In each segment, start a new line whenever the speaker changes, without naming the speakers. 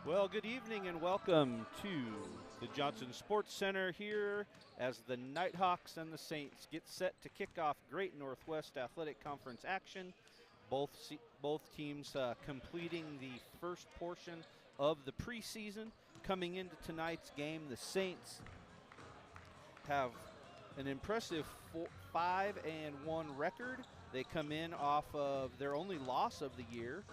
Well, good evening and welcome to the Johnson Sports Center here as the Nighthawks and the Saints get set to kick off Great Northwest Athletic Conference action. Both teams completing the first portion of the preseason. Coming into tonight's game, the Saints have an impressive 5-1 record. They come in off of their only loss of the year.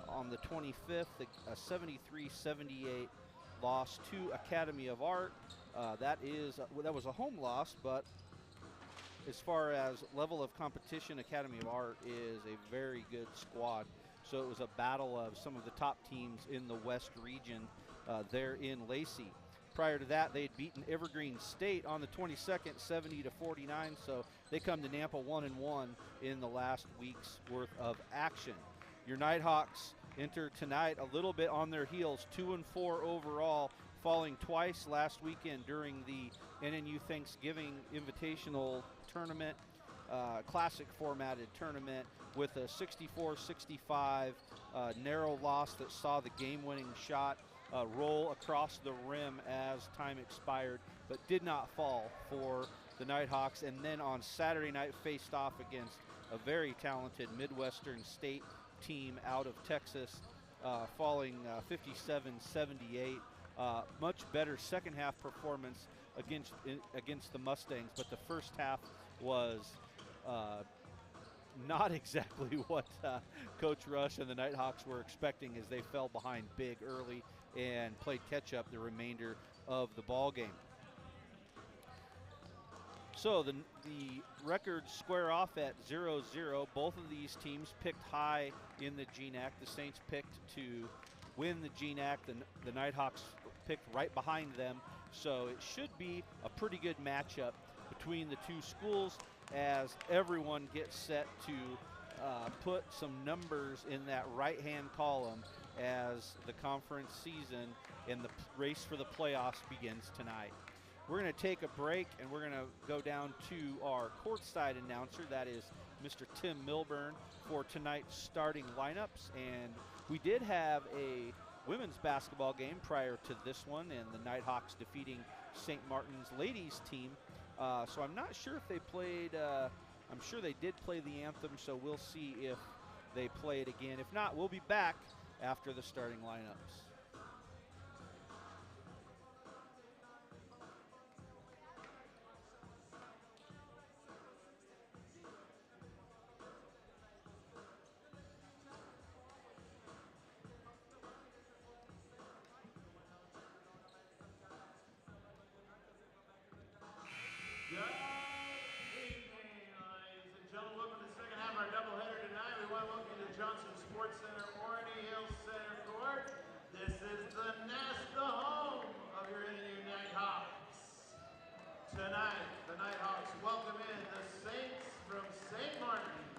On the 25th, a 73-78 loss to Academy of Art. That was a home loss, but as far as level of competition, Academy of Art is a very good squad. So it was a battle of some of the top teams in the West region there in Lacey. Prior to that, they had beaten Evergreen State on the 22nd, 70-49. So they come to Nampa 1-1 in the last week's worth of action. Your Nighthawks enter tonight a little bit on their heels, 2-4 overall, falling twice last weekend during the NNU Thanksgiving Invitational Tournament, classic formatted tournament, with a 64-65 narrow loss that saw the game-winning shot roll across the rim as time expired, but did not fall for the Nighthawks. And then on Saturday night faced off against a very talented Midwestern State team out of Texas, falling 57-78. Much better second half performance against the Mustangs, but the first half was not exactly what Coach Rush and the Nighthawks were expecting, as they fell behind big early and played catch up the remainder of the ball game. So the records square off at 0-0. Both of these teams picked high in the GNAC. The Saints picked to win the GNAC. The Nighthawks picked right behind them. So it should be a pretty good matchup between the two schools as everyone gets set to put some numbers in that right-hand column as the conference season and the race for the playoffs begins tonight. We're going to take a break, and we're going to go down to our courtside announcer. That is Mr. Tim Milburn for tonight's starting lineups. And we did have a women's basketball game prior to this one, and the Nighthawks defeating St. Martin's ladies team. So I'm not sure if they played, I'm sure they did play the anthem, so we'll see if they play it again. If not, we'll be back after the starting lineups.
Johnson Sports Center, Orange Hill Center Court. This is the nest, the home of your NNU Nighthawks. Tonight, the Nighthawks welcome in the Saints from St. Martin's.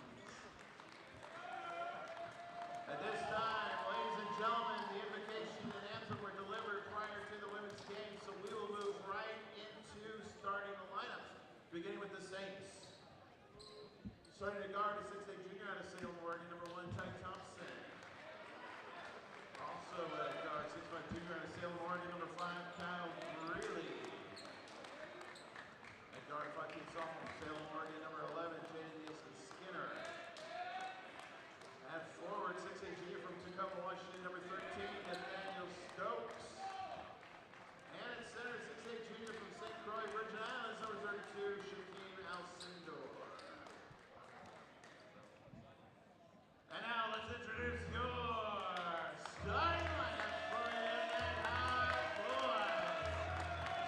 At this time, ladies and gentlemen, the invocation and anthem were delivered prior to the women's game, so we will move right into starting the lineups, beginning with the Saints. Starting to guard, a 6'8" junior out of Salem, Oregon, number 1, Ty Thompson. Also at guard, 6'5" junior out of Salem, Oregon, number 5, Kyle Greeley. At guard, 5'8" sophomore, Salem, Oregon, number 11, Jaden Skinner. At forward, 6'8" junior from Tacoma, Washington, number 13, Nathaniel Stokes. And at center, 6'8" junior from St. Croix, Virgin Islands, number 32, Shaquem Alcindor. And now let's introduce your starting lineup for the Nighthawk boys.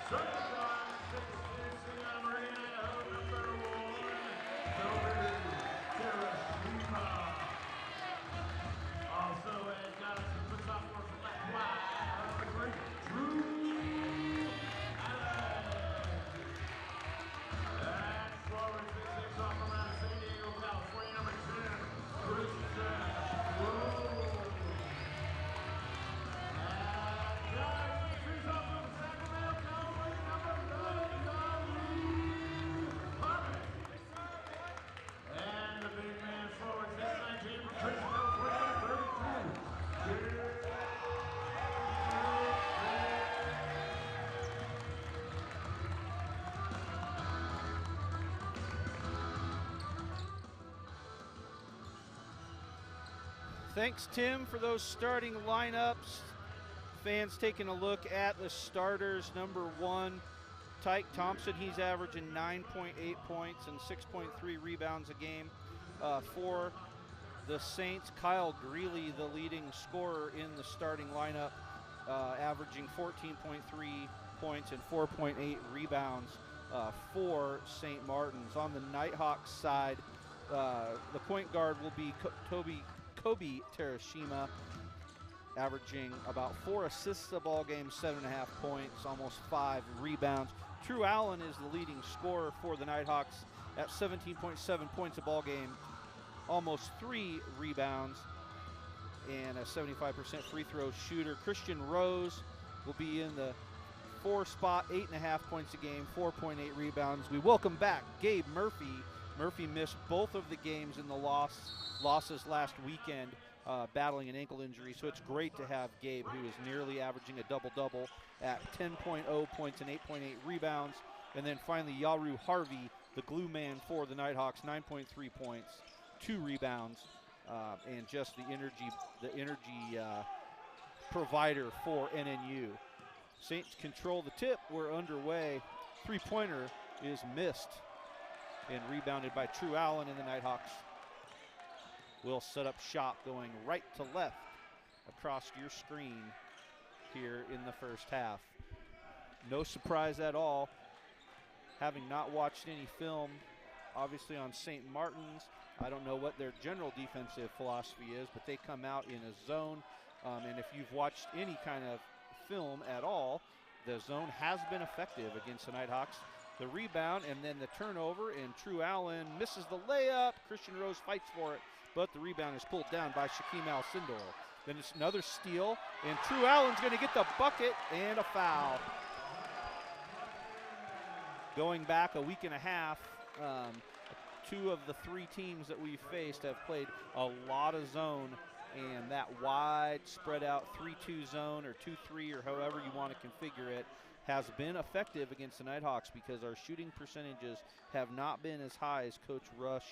Starting from introducing out of Marine, Idaho, number
Thanks, Tim, for those starting lineups. Fans taking a look at the starters. Number 1, Tyke Thompson. He's averaging 9.8 points and 6.3 rebounds a game. For the Saints, Kyle Greeley, the leading scorer in the starting lineup, averaging 14.3 points and 4.8 rebounds for St. Martin's. On the Nighthawks side, the point guard will be Kobe Terashima, averaging about 4 assists a ball game, 7.5 points, almost 5 rebounds. True Allen is the leading scorer for the Nighthawks at 17.7 points a ball game, almost 3 rebounds, and a 75% free throw shooter. Christian Rose will be in the 4 spot, 8.5 points a game, 4.8 rebounds. We welcome back Gabe Murphy. Murphy missed both of the games in the losses last weekend, battling an ankle injury, so it's great to have Gabe, who is nearly averaging a double-double at 10.0 points and 8.8 rebounds. And then finally, Yaru Harvey, the glue man for the Nighthawks, 9.3 points, 2 rebounds, and just the energy provider for NNU. Saints control the tip. We're underway. Three-pointer is missed and rebounded by True Allen, and the Nighthawks will set up shop going right to left across your screen here in the first half. No surprise at all, having not watched any film, obviously, on St. Martin's. I don't know what their general defensive philosophy is, but they come out in a zone, and if you've watched any kind of film at all, the zone has been effective against the Nighthawks. The rebound and then the turnover, and True Allen misses the layup. Christian Rose fights for it, but the rebound is pulled down by Shaquem Alcindor. Then it's another steal, and True Allen's going to get the bucket and a foul. Going back a week and a half, 2 of the 3 teams that we've faced have played a lot of zone, and that wide spread out 3-2 zone or 2-3 or however you want to configure it has been effective against the Nighthawks, because our shooting percentages have not been as high as Coach Rush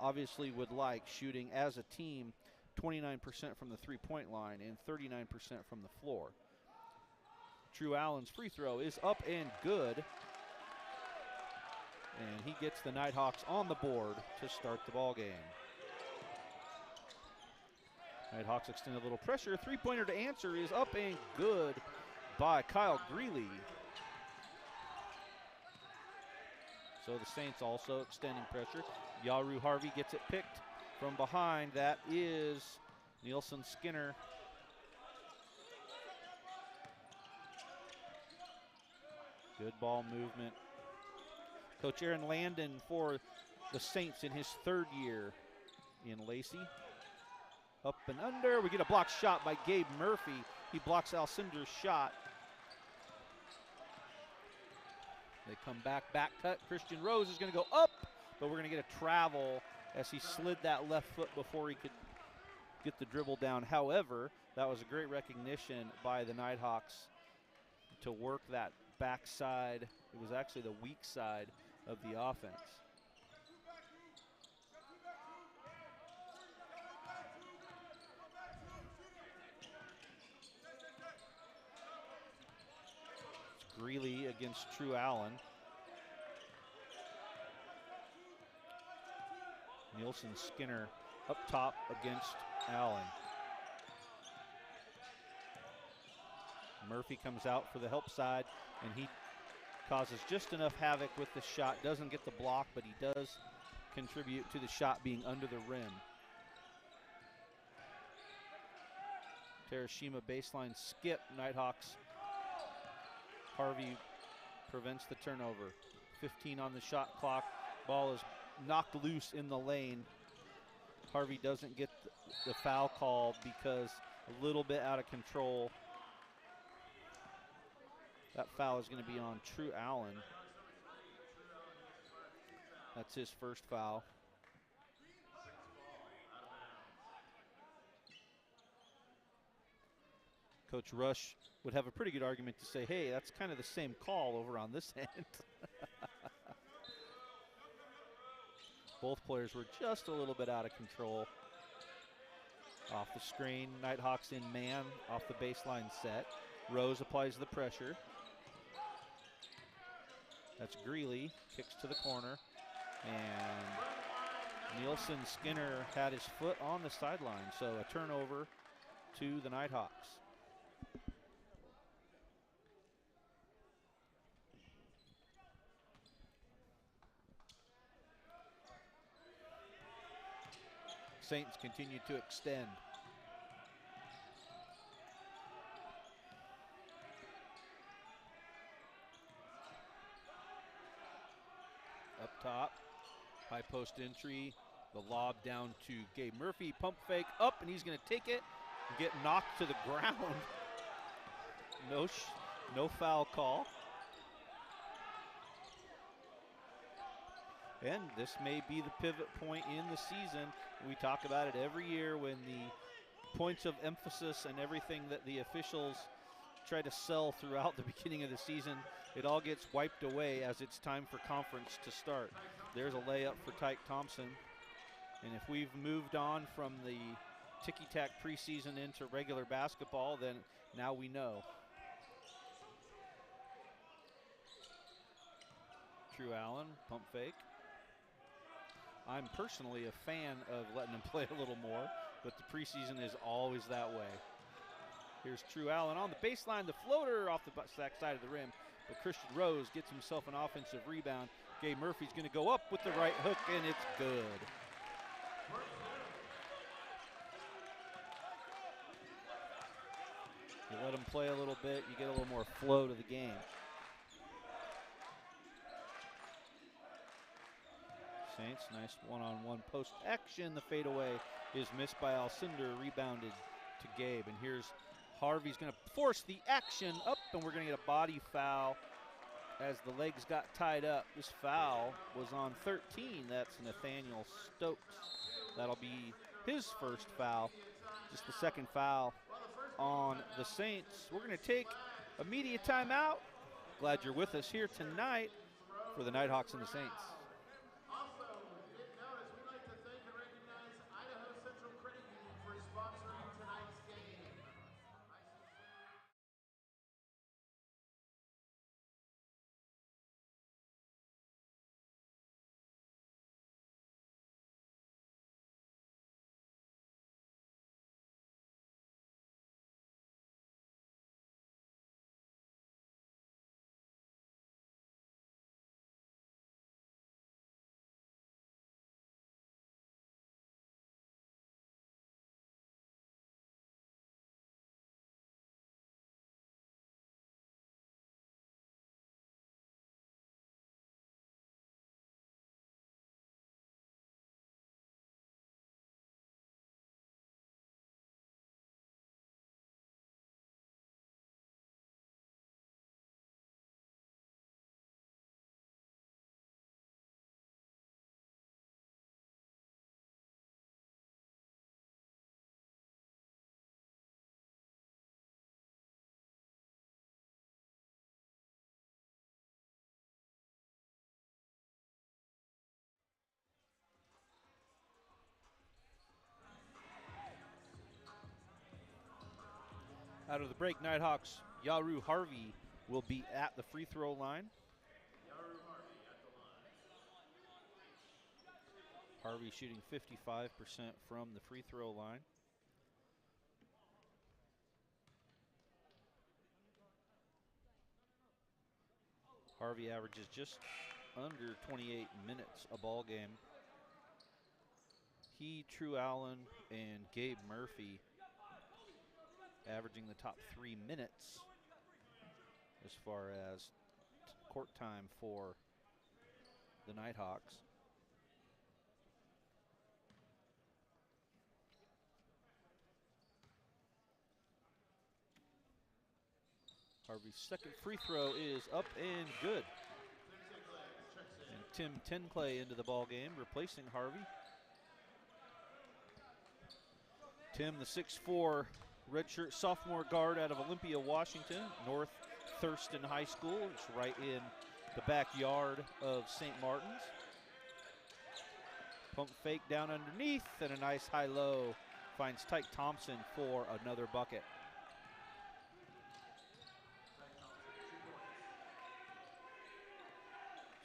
obviously would like, shooting as a team 29% from the three-point line and 39% from the floor. True Allen's free throw is up and good, and he gets the Nighthawks on the board to start the ball game. Nighthawks extend a little pressure. Three-pointer to answer is up and good by Kyle Greeley. So the Saints also extending pressure. Yaru Harvey gets it picked from behind. That is Nielsen Skinner. Good ball movement. Coach Aaron Landon for the Saints in his 3rd year in Lacey. Up and under. We get a blocked shot by Gabe Murphy. He blocks Alcinder's shot. They come back cut. Christian Rose is going to go up, but we're going to get a travel as he slid that left foot before he could get the dribble down. However, that was a great recognition by the Nighthawks to work that backside. It was actually the weak side of the offense. Greeley against True Allen. Nielsen Skinner up top against Allen. Murphy comes out for the help side, and he causes just enough havoc with the shot. Doesn't get the block, but he does contribute to the shot being under the rim. Terashima baseline skip. Nighthawks. Harvey prevents the turnover. 15 on the shot clock. Ball is knocked loose in the lane. Harvey doesn't get the foul call because a little bit out of control. That foul is going to be on True Allen. That's his first foul. Coach Rush would have a pretty good argument to say, hey, that's kind of the same call over on this end. Both players were just a little bit out of control. Off the screen, Nighthawks in man off the baseline set. Rose applies the pressure. That's Greeley, kicks to the corner. And Nielsen Skinner had his foot on the sideline, so a turnover to the Nighthawks. Saints continue to extend. Up top, high post entry, the lob down to Gabe Murphy, pump fake up, and he's gonna take it and get knocked to the ground. No foul call. And this may be the pivot point in the season. We talk about it every year when the points of emphasis and everything that the officials try to sell throughout the beginning of the season, it all gets wiped away as it's time for conference to start. There's a layup for Tyke Thompson. And if we've moved on from the ticky-tack preseason into regular basketball, then now we know. True Allen, pump fake. I'm personally a fan of letting him play a little more, but the preseason is always that way. Here's True Allen on the baseline, the floater off the back side of the rim, but Christian Rose gets himself an offensive rebound. Gabe Murphy's gonna go up with the right hook, and it's good. You let him play a little bit, you get a little more flow to the game. Saints, nice one-on-one post action. The fadeaway is missed by Alcindor, rebounded to Gabe. And here's Harvey's gonna force the action up, and we're gonna get a body foul as the legs got tied up. This foul was on 13. That's Nathaniel Stokes. That'll be his first foul, just the second foul on the Saints. We're gonna take a media timeout. Glad you're with us here tonight for the Nighthawks and the Saints. Out of the break, Nighthawks, Yaru Harvey will be at the free throw line. Harvey shooting 55% from the free throw line. Harvey averages just under 28 minutes a ball game. He, True Allen, and Gabe Murphy averaging the top 3 minutes as far as court time for the Nighthawks. Harvey's second free throw is up and good. And Tim Tenclay into the ball game, replacing Harvey. Tim, the 6'4", redshirt sophomore guard out of Olympia, Washington, North Thurston High School. It's right in the backyard of St. Martin's. Pump fake down underneath, and a nice high-low finds Tyke Thompson for another bucket.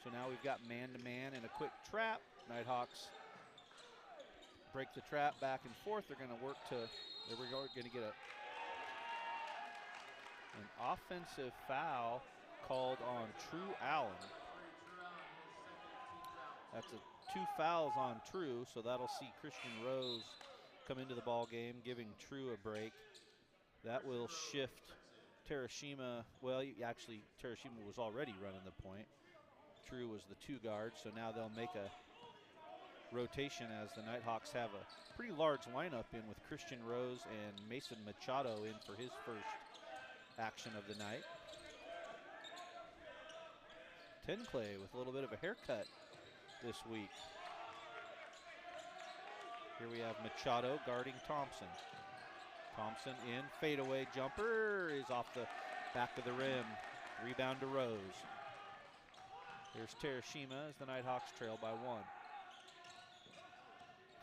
So now we've got man-to-man and a quick trap. Nighthawks break the trap back and forth. They're going to work to, there we go, going to get an offensive foul called on True Allen. That's 2 fouls on True, so that'll see Christian Rose come into the ball game, giving True a break. That will shift Terashima. Well, actually, Terashima was already running the point. True was the 2 guard, so now they'll make a rotation as the Nighthawks have a pretty large lineup in with Christian Rose and Mason Machado in for his first action of the night. Tenclay with a little bit of a haircut this week. Here we have Machado guarding Thompson. Thompson in, fadeaway jumper is off the back of the rim. Rebound to Rose. Here's Terashima as the Nighthawks trail by 1.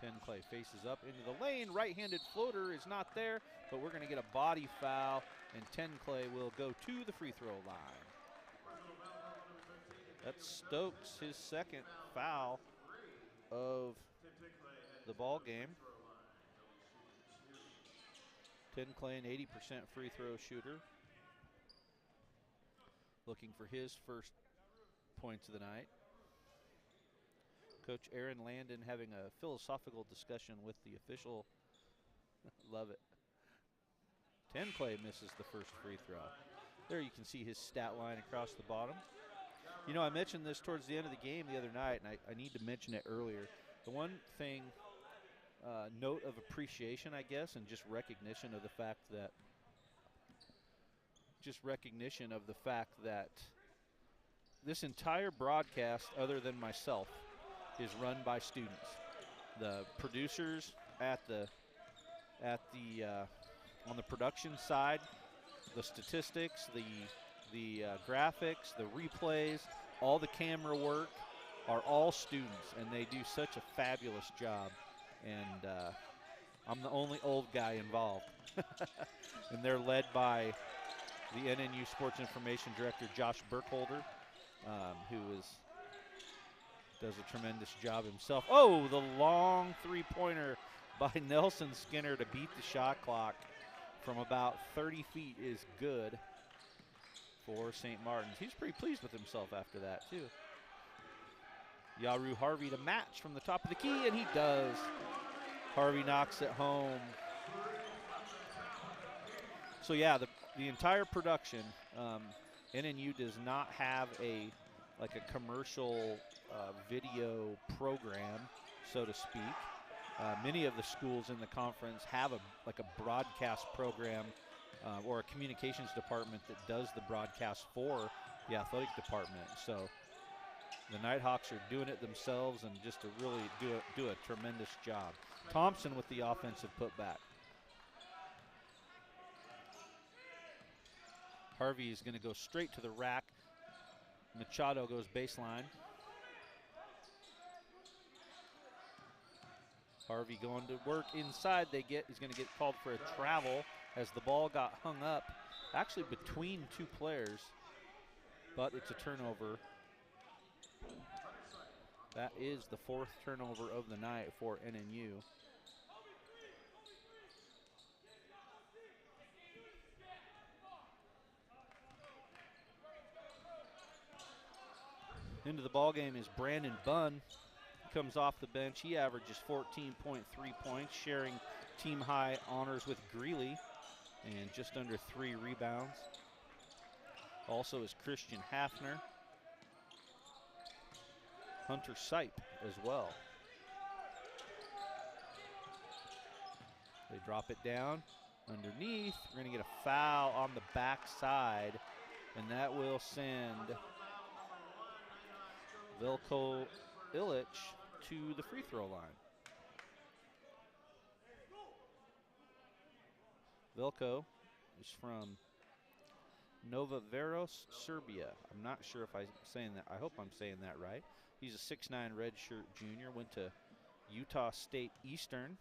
Tenclay faces up into the lane. Right-handed floater is not there, but we're going to get a body foul, and Tenclay will go to the free throw line. That's Stokes, his second foul of the ball game. Tenclay, an 80% free throw shooter, looking for his first points of the night. Coach Aaron Landon having a philosophical discussion with the official. Love it. Tenclay misses the first free throw. There you can see his stat line across the bottom. You know, I mentioned this towards the end of the game the other night, and I need to mention it earlier. The one thing, note of appreciation, I guess, and just recognition of the fact that this entire broadcast, other than myself, is run by students. The producers on the production side, the statistics, the graphics, the replays, all the camera work are all students, and they do such a fabulous job. And I'm the only old guy involved. And they're led by the NNU Sports Information Director, Josh Burkholder, who does a tremendous job himself. Oh, the long three-pointer by Nelson Skinner to beat the shot clock from about 30 feet is good for St. Martin's. He's pretty pleased with himself after that, too. Yaru Harvey to match from the top of the key, and he does. Harvey knocks it home. So, yeah, the entire production, NNU does not have a commercial video program, so to speak. Many of the schools in the conference have a broadcast program or a communications department that does the broadcast for the athletic department. So the Nighthawks are doing it themselves and just to really do a tremendous job. Thompson with the offensive putback. Harvey is going to go straight to the rack. Machado goes baseline. Harvey going to work inside. He's going to get called for a travel as the ball got hung up, actually between 2 players, but it's a turnover. That is the 4th turnover of the night for NNU. Into the ball game is Brandon Bunn. Comes off the bench. He averages 14.3 points, sharing team high honors with Greeley, and just under 3 rebounds. Also is Christian Hafner. Hunter Sipe as well. They drop it down underneath. We're going to get a foul on the backside, and that will send Velko Illich to the free throw line. Velko is from Nova Veros, Serbia. I'm not sure if I'm saying that. I hope I'm saying that right. He's a 6'9" redshirt junior. Went to Utah State Eastern.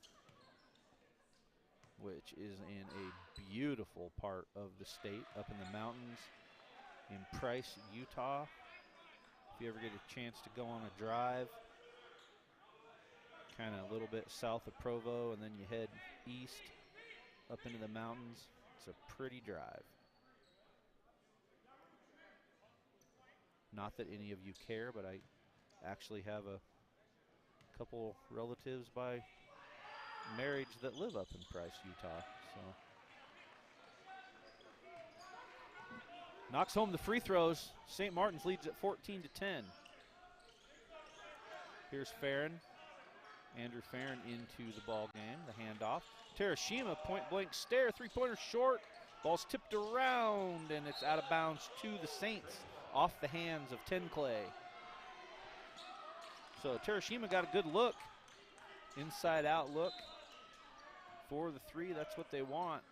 which is in a beautiful part of the state, up in the mountains in Price, Utah. If you ever get a chance to go on a drive, kind of a little bit south of Provo, and then you head east up into the mountains, it's a pretty drive. Not that any of you care, but I actually have a couple relatives by marriage that live up in Price, Utah. So knocks home the free throws. St. Martin's leads at 14-10. Here's Farron. Andrew Farron into the ball game. The handoff. Terashima, point blank stare. Three-pointer short. Ball's tipped around, and it's out of bounds to the Saints, off the hands of Tenclay. So Terashima got a good look, inside out look for the three. That's what they want.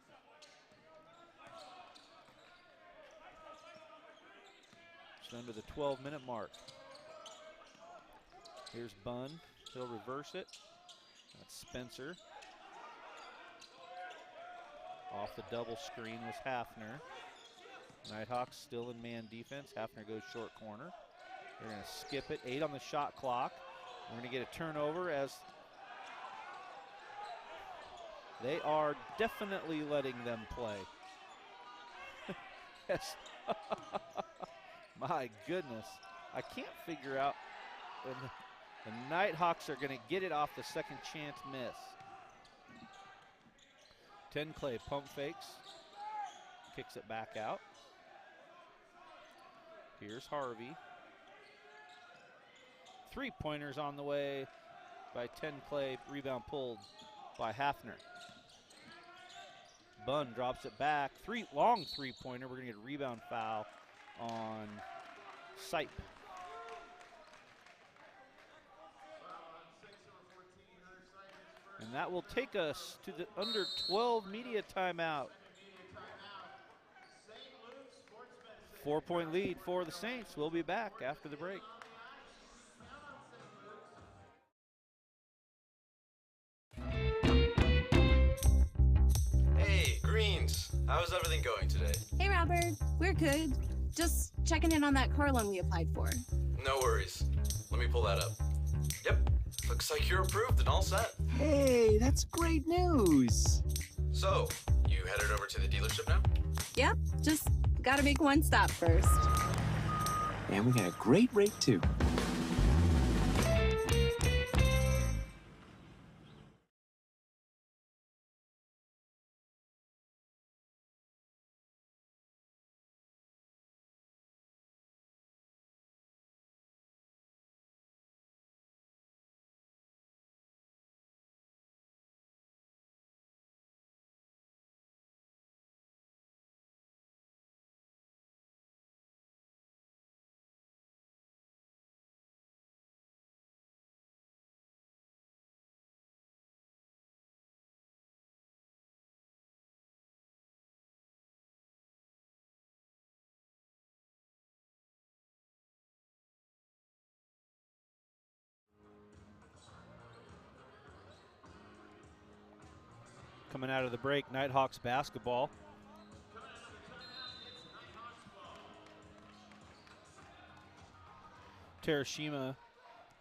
Just under the 12-minute mark. Here's Bunn. He'll reverse it. That's Spencer. Off the double screen was Hafner. Nighthawks still in man defense. Hafner goes short corner. They're going to skip it. 8 on the shot clock. We're going to get a turnover as they are definitely letting them play. Yes. My goodness. I can't figure out when the Nighthawks are going to get it off the second chance miss. Tenclay pump fakes. Kicks it back out. Here's Harvey. Three-pointers on the way by Tenclay. Rebound pulled by Hafner. Bunn drops it back. Long three-pointer. We're going to get a rebound foul on Sipe. And that will take us to the under 12 media timeout. 4-point lead for the Saints. We'll be back after the break.
Hey, Greens. How's everything going today?
Hey, Robert. We're good. Just checking in on that car loan we applied for.
No worries. Let me pull that up. Yep. Looks like you're approved and all set.
Hey, that's great news.
So, you headed over to the dealership now?
Yep. Just gotta make one stop first.
And we got a great rate, too.
Coming out of the break, Nighthawks basketball. Terashima,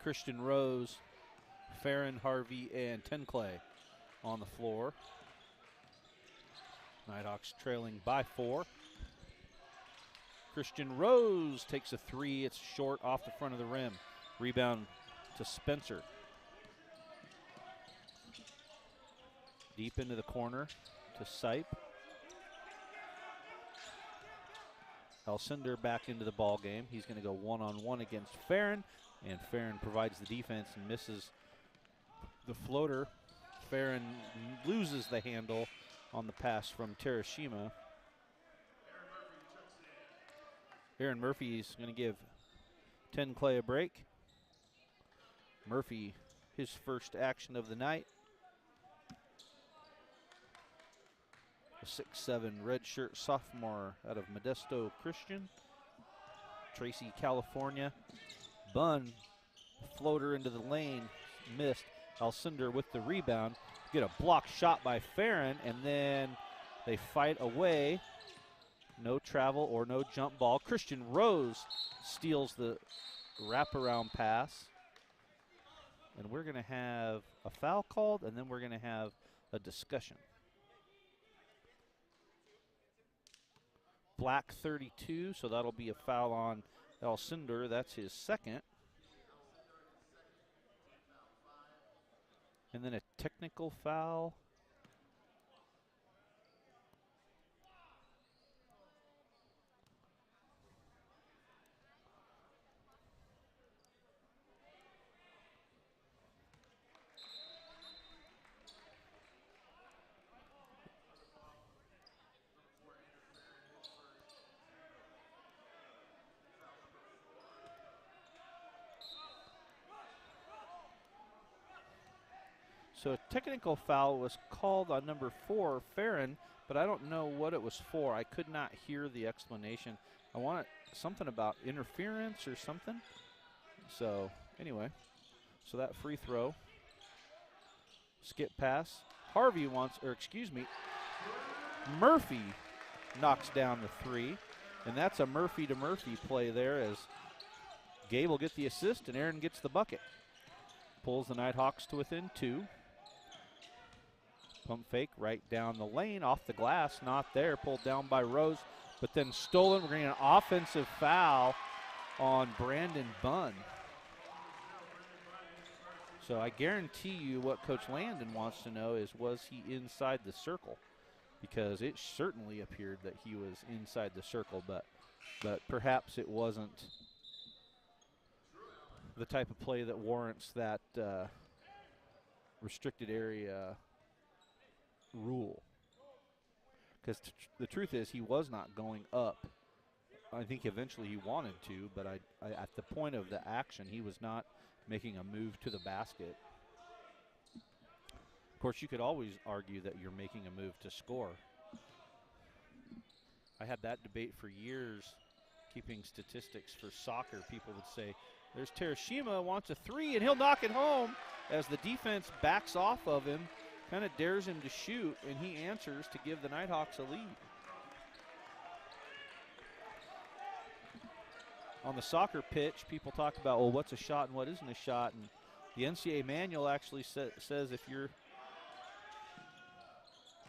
Christian Rose, Farron, Harvey, and Tenclay on the floor. Nighthawks trailing by 4. Christian Rose takes a three. It's short off the front of the rim. Rebound to Spencer. Deep into the corner to Sipe. Alcindor back into the ball game. He's going to go one-on-one against Farron, and Farron provides the defense and misses the floater. Farron loses the handle on the pass from Terashima. Aaron Murphy's going to give Tenclay a break. Murphy, his first action of the night. A 6'7" redshirt sophomore out of Modesto Christian. Tracy, California. Bunn, floater into the lane, missed. Alcindor with the rebound. Get a block shot by Farron, and then they fight away. No travel or no jump ball. Christian Rose steals the wraparound pass. And we're going to have a foul called, and then we're going to have a discussion. Black 32, so that'll be a foul on Alcindor. That's his second. And then a technical foul. So a technical foul was called on number 4, Farron, but I don't know what it was for. I could not hear the explanation. I want something about interference or something. So anyway, so that free throw. Skip pass. Harvey wants, or excuse me, Murphy knocks down the 3. And that's a Murphy to Murphy play there as Gabe will get the assist and Aaron gets the bucket. Pulls the Nighthawks to within 2. Pump fake right down the lane, off the glass, not there, pulled down by Rose, but then stolen. We're getting an offensive foul on Brandon Bunn. So I guarantee you what Coach Landon wants to know is, was he inside the circle? Because it certainly appeared that he was inside the circle, but perhaps it wasn't the type of play that warrants that restricted area rule. Because the truth is, he was not going up. I think eventually he wanted to, but at the point of the action, he was not making a move to the basket. Of course, you could always argue that you're making a move to score. I had that debate for years, keeping statistics for soccer. People would say, there's Terashima, wants a 3, and he'll knock it home as the defense backs off of him, kind of dares him to shoot, and he answers to give the Nighthawks a lead. On the soccer pitch, people talk about, well, what's a shot and what isn't a shot, and the NCAA manual actually says if you're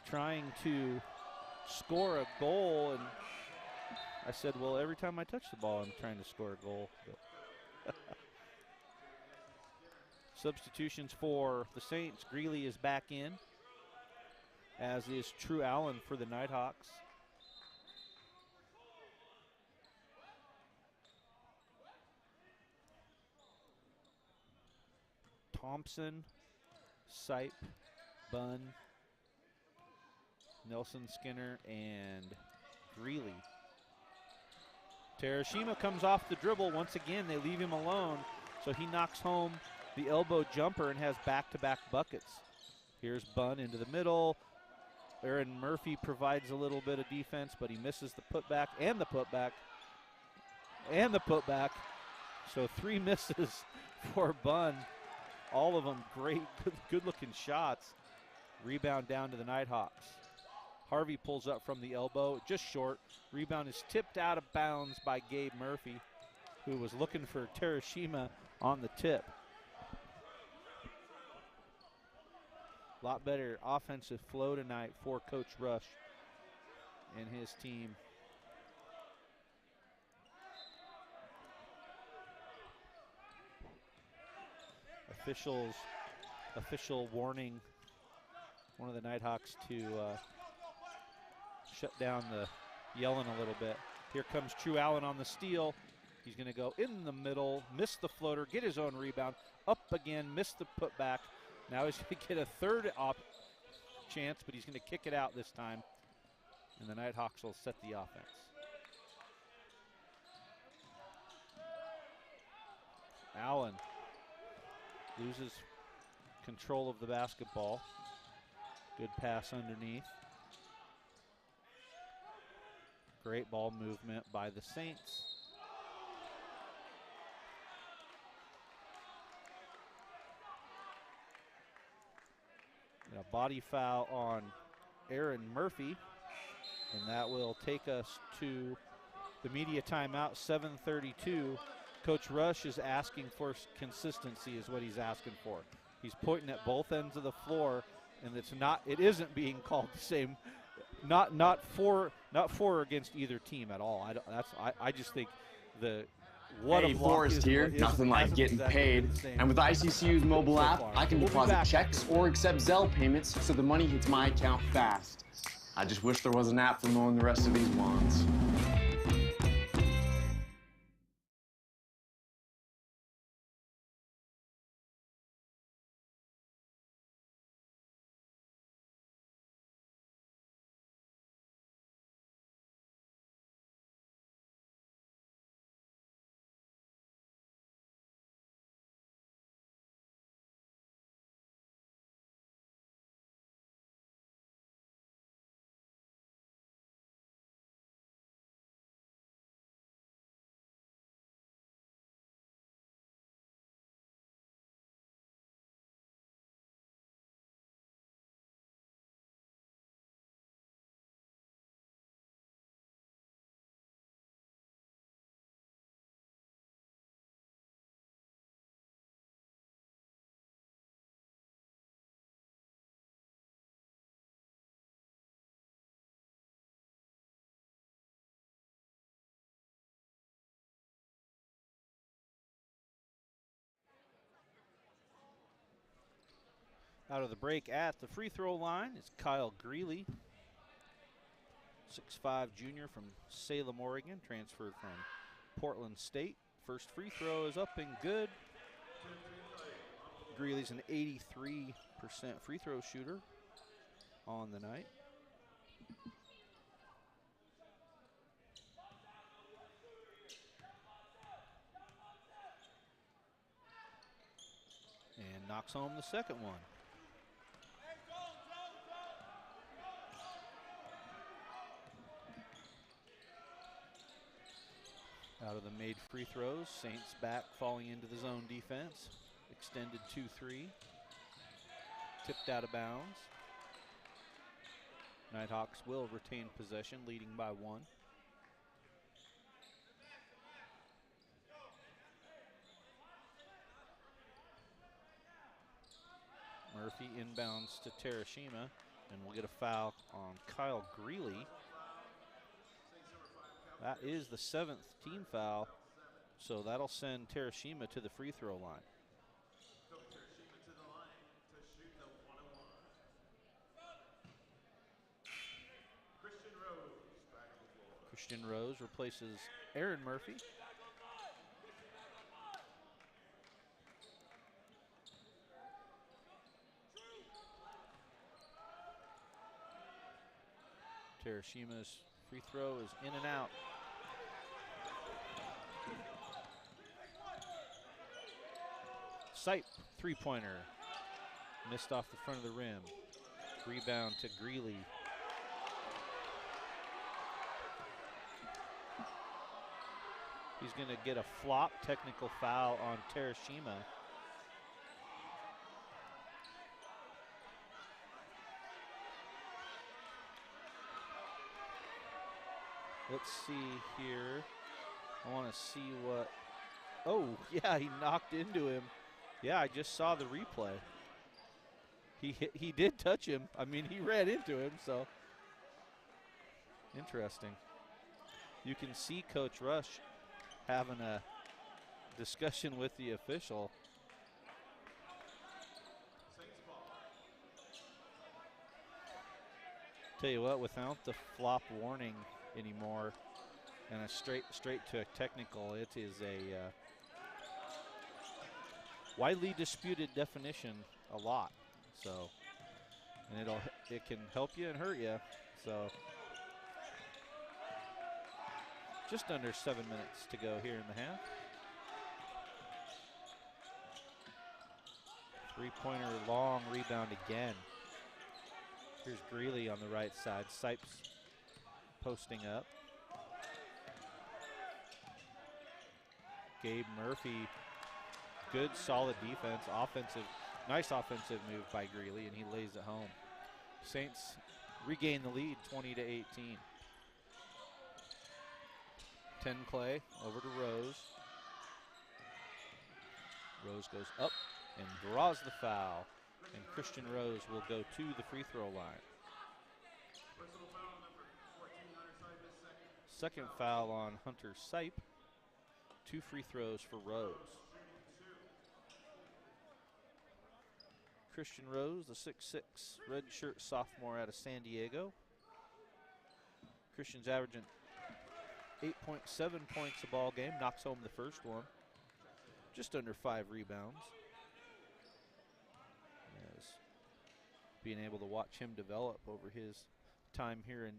trying to score a goal, and I said, well, every time I touch the ball, I'm trying to score a goal. Substitutions for the Saints. Greeley is back in, as is True Allen for the Nighthawks. Thompson, Sipe, Bunn, Nelson Skinner, and Greeley. Terashima comes off the dribble. Once again, they leave him alone, so he knocks home the elbow jumper and has back-to-back buckets. Here's Bunn into the middle. Aaron Murphy provides a little bit of defense, but he misses the putback and the putback and the putback. So 3 misses for Bunn. All of them great, good-looking shots. Rebound down to the Nighthawks. Harvey pulls up from the elbow, just short. Rebound is tipped out of bounds by Gabe Murphy, who was looking for Terashima on the tip. A lot better offensive flow tonight for Coach Rush and his team. Official warning one of the Nighthawks to shut down the yelling a little bit. Here comes True Allen on the steal. He's going to go in the middle, miss the floater, get his own rebound, up again, miss the putback. Now he's going to get a third chance, but he's going to kick it out this time, and the Nighthawks will set the offense. Allen loses control of the basketball. Good pass underneath. Great ball movement by the Saints. A body foul on Aaron Murphy, and that will take us to the media timeout, 7:32. Coach Rush is asking for consistency is what he's asking for. He's pointing at both ends of the floor, and it isn't being called the same. Not for against either team at all. I just think what
Hey,
a block
Forrest
is
here.
what
Nothing like
hasn't
getting
exactly
paid.
been the same
And with ICCU's mobile
so
app,
far.
I can
We'll be
deposit
back.
checks or accept Zelle payments so the money hits my account fast. I just wish there was an app for mowing the rest of these lawns.
Out of the break at the free throw line is Kyle Greeley, 6'5" junior from Salem, Oregon, transferred from Portland State. First free throw is up and good. Greeley's an 83% free throw shooter on the night. And knocks home the second one. Out of the made free throws, Saints back falling into the zone defense. Extended 2-3. Tipped out of bounds. Nighthawks will retain possession, leading by 1. Murphy inbounds to Terashima, and we'll get a foul on Kyle Greeley. That is the 7th team foul, so that'll send Terashima to the free throw line. Christian Rose replaces Aaron Murphy. Terashima's free throw is in and out. Sipe, three-pointer. Missed off the front of the rim. Rebound to Greeley. He's going to get a flop technical foul on Terashima. Let's see here. I want to see what. Oh, yeah, he knocked into him. Yeah, I just saw the replay. He did touch him. I mean, he ran into him, so. Interesting. You can see Coach Rush having a discussion with the official. Tell you what, without the flop warning anymore and a straight to a technical, it is a widely disputed definition a lot. So, and it can help you and hurt you. So, just under 7 minutes to go here in the half. Three-pointer long rebound again. Here's Greeley on the right side. Sipes posting up. Gabe Murphy, good solid defense, offensive Nice offensive move by Greeley, and he lays it home. Saints regain the lead, 20-18. 10 Clay over to Rose. Rose goes up and draws the foul, and Christian Rose will go to the free throw line. Second foul on Hunter Sipe. 2 free throws for Rose. Christian Rose, the 6'6", redshirt sophomore out of San Diego. Christian's averaging 8.7 points a ball game, knocks home the first one. Just under 5 rebounds. As being able to watch him develop over his time here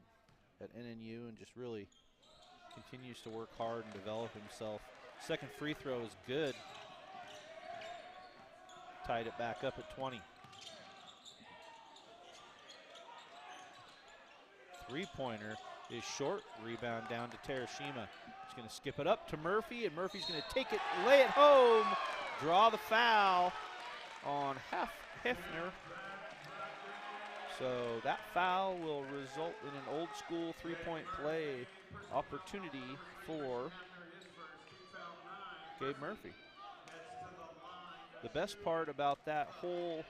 at NNU, and just really continues to work hard and develop himself. Second free throw is good. Tied it back up at 20. Three-pointer is short. Rebound down to Terashima. He's going to skip it up to Murphy, and Murphy's going to take it, lay it home, draw the foul on Hefner. So that foul will result in an old school three-point play opportunity for Gabe Murphy. The best part about that whole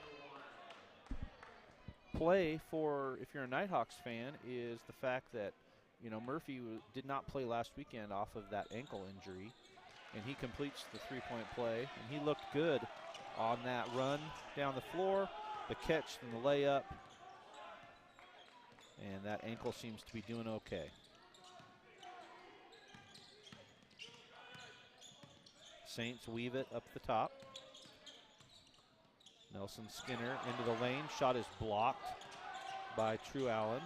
play, for if you're a Nighthawks fan, is the fact that, you know, Murphy did not play last weekend off of that ankle injury, and he completes the three-point play, and he looked good on that run down the floor, the catch and the layup, and that ankle seems to be doing okay. Saints weave it up the top. Nelson Skinner into the lane. Shot is blocked by True Allen.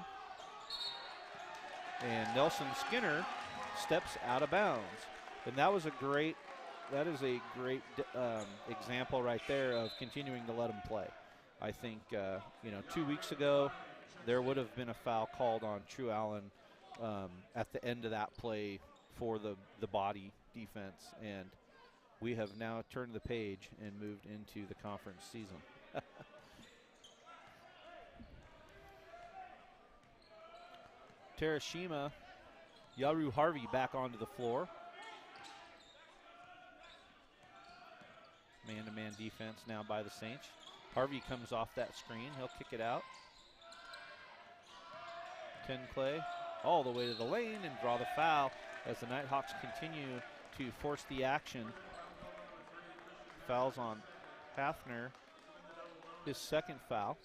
And Nelson Skinner steps out of bounds. And that is a great example right there of continuing to let him play. I think, 2 weeks ago, there would have been a foul called on True Allen at the end of that play for the body defense. And we have now turned the page and moved into the conference season. Terashima, Yaru Harvey back onto the floor. Man-to-man defense now by the Saints. Harvey comes off that screen. He'll kick it out. 10 Clay all the way to the lane and draw the foul as the Nighthawks continue to force the action. Fouls on Hafner, his second foul.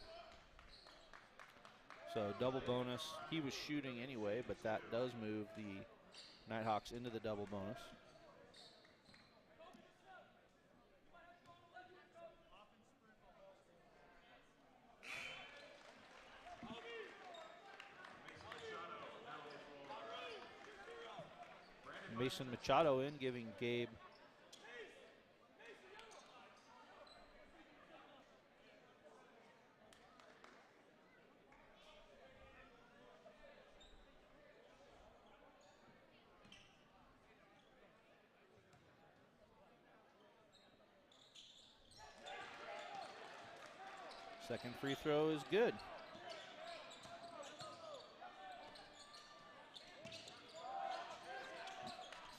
So double bonus. He was shooting anyway, but that does move the Nighthawks into the double bonus. Mason Machado in, giving Gabe second free throw is good.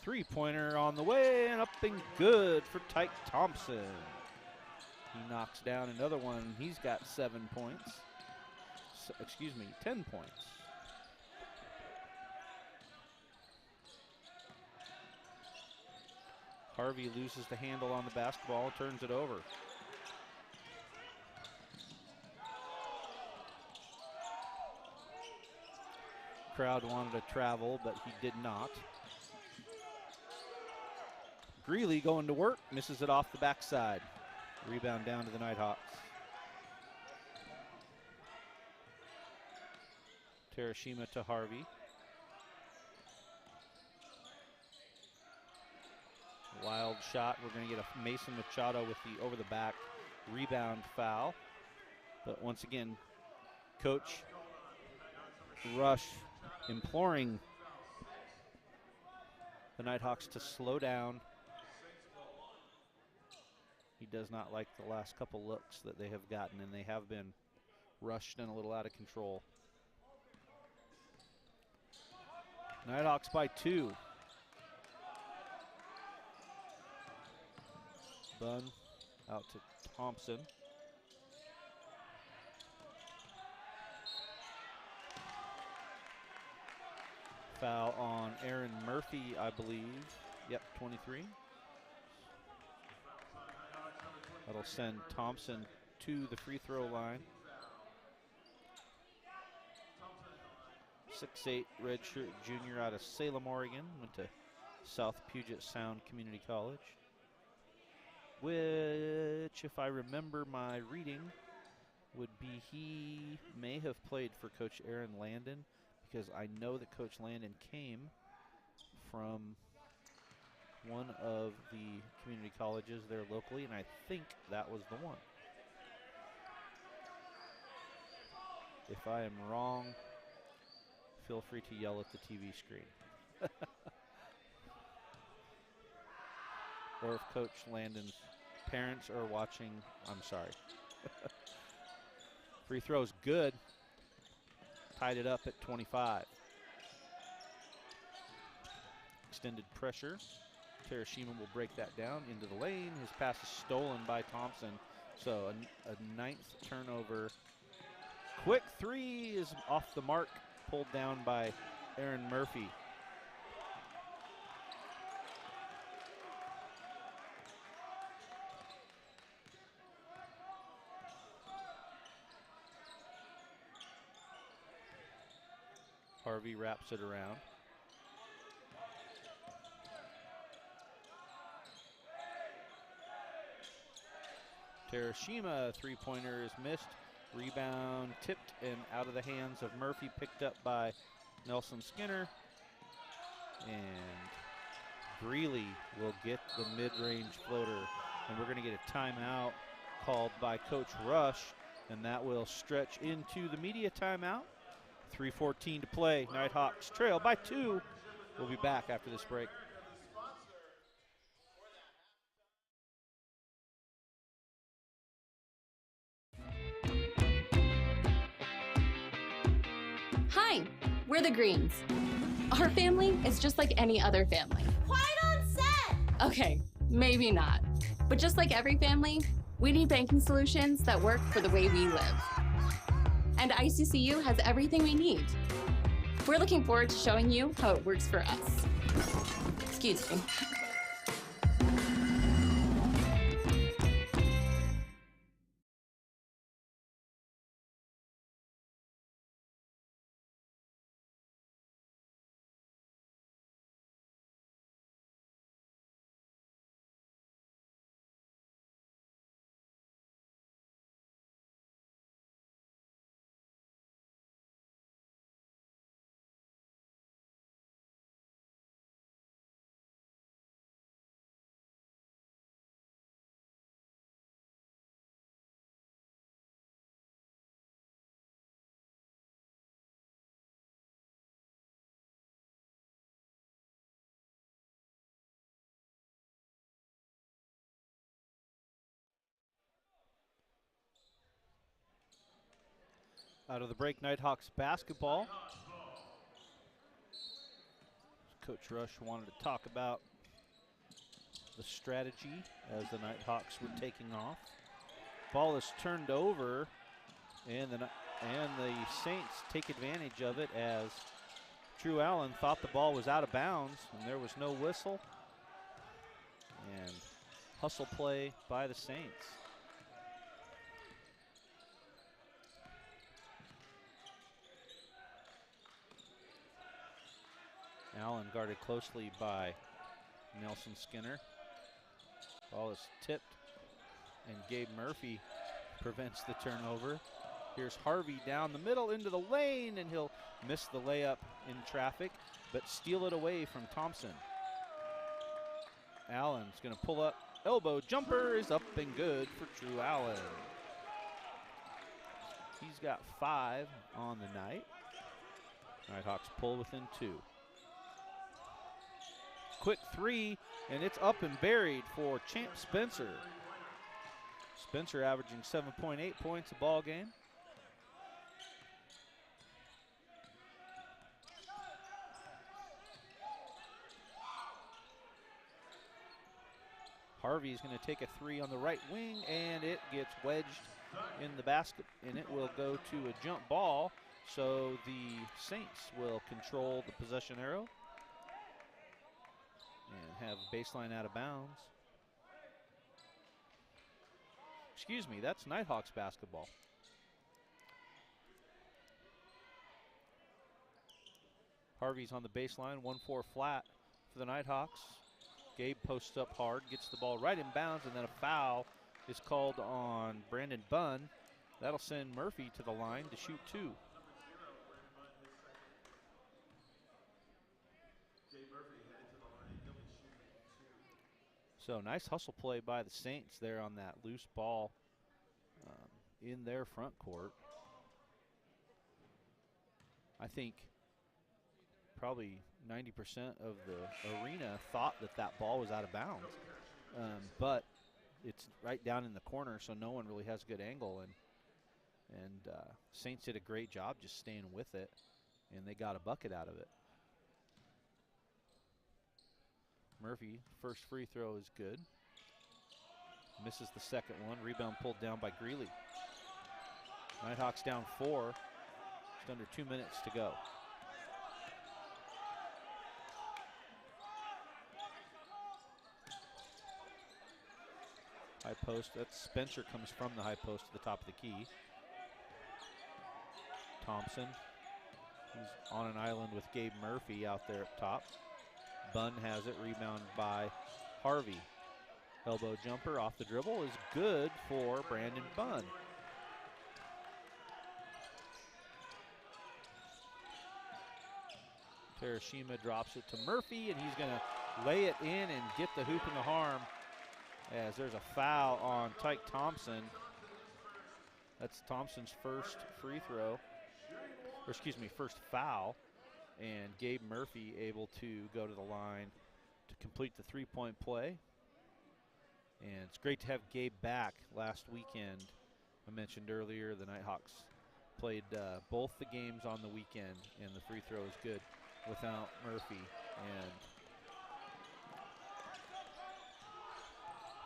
Three-pointer on the way and up and good for Tyke Thompson. He knocks down another one. He's got 7 points. 10 points. Harvey loses the handle on the basketball, turns it over. Crowd wanted to travel, but he did not. Greeley going to work, misses it off the backside. Rebound down to the Nighthawks. Terashima to Harvey. Wild shot. We're going to get a Mason Machado with the over the back rebound foul. But once again, Coach Rush imploring the Nighthawks to slow down. He does not like the last couple looks that they have gotten, and they have been rushed and a little out of control. Nighthawks by 2. Bunn out to Thompson. Foul on Aaron Murphy, I believe. Yep, 23. That'll send Thompson to the free throw line. 6'8" redshirt junior out of Salem, Oregon. Went to South Puget Sound Community College, which, if I remember my reading, would be he may have played for Coach Aaron Landon, because I know that Coach Landon came from one of the community colleges there locally, and I think that was the one. If I am wrong, feel free to yell at the TV screen. Or if Coach Landon's parents are watching, I'm sorry. Free throw's good. Tied it up at 25. Extended pressure. Terashima will break that down into the lane. His pass is stolen by Thompson. So a 9th turnover. Quick three is off the mark. Pulled down by Aaron Murphy. Harvey wraps it around. Terashima, three-pointer is missed. Rebound tipped and out of the hands of Murphy, picked up by Nelson Skinner. And Greeley will get the mid-range floater. And we're going to get a timeout called by Coach Rush, and that will stretch into the media timeout. 3:14 to play. Nighthawks trail by 2. We'll be back after this break.
Hi, we're the Greens. Our family is just like any other family.
Quiet on set!
Okay, maybe not. But just like every family, we need banking solutions that work for the way we live. And ICCU has everything we need. We're looking forward to showing you how it works for us. Excuse me.
Out of the break, Nighthawks basketball. Coach Rush wanted to talk about the strategy as the Nighthawks were taking off. Ball is turned over, and the Saints take advantage of it as Drew Allen thought the ball was out of bounds, and there was no whistle. And hustle play by the Saints. Allen guarded closely by Nelson Skinner. Ball is tipped, and Gabe Murphy prevents the turnover. Here's Harvey down the middle into the lane, and he'll miss the layup in traffic, but steal it away from Thompson. Allen's going to pull up. Elbow jumper is up and good for Drew Allen. He's got 5 on the night. Nighthawks pull within 2. Quick three, and it's up and buried for Champ Spencer. Spencer averaging 7.8 points a ball game. Harvey's going to take a three on the right wing, and it gets wedged in the basket, and it will go to a jump ball. So the Saints will control the possession arrow and have baseline out of bounds. Excuse me, that's Nighthawks basketball. Harvey's on the baseline, 1-4 flat for the Nighthawks. Gabe posts up hard, gets the ball right in bounds, and then a foul is called on Brandon Bunn. That'll send Murphy to the line to shoot two. So nice hustle play by the Saints there on that loose ball in their front court. I think probably 90% of the arena thought that that ball was out of bounds. But it's right down in the corner, so no one really has a good angle. And Saints did a great job just staying with it, and they got a bucket out of it. Murphy, first free throw is good. Misses the second one. Rebound pulled down by Greeley. Nighthawks down 4. Just under 2 minutes to go. High post, that's Spencer comes from the high post to the top of the key. Thompson, who's on an island with Gabe Murphy out there up top. Bunn has it, rebound by Harvey. Elbow jumper off the dribble is good for Brandon Bunn. Terashima drops it to Murphy, and he's going to lay it in and get the hoop in the harm, as there's a foul on Tyke Thompson. That's Thompson's first free throw, or excuse me, first foul. And Gabe Murphy able to go to the line to complete the three-point play. And it's great to have Gabe back. Last weekend, I mentioned earlier, the Nighthawks played both the games on the weekend, and the free throw is good without Murphy. And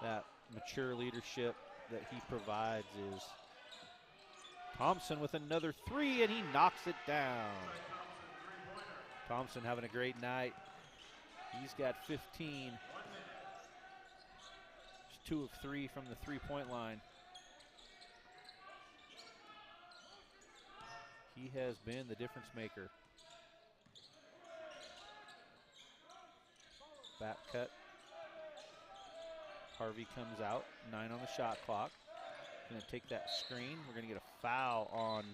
that mature leadership that he provides is Thompson with another three, and he knocks it down. Thompson having a great night. He's got 15. Just 2 of 3 from the three-point line. He has been the difference maker. Back cut. Harvey comes out, 9 on the shot clock. Gonna take that screen. We're gonna get a foul on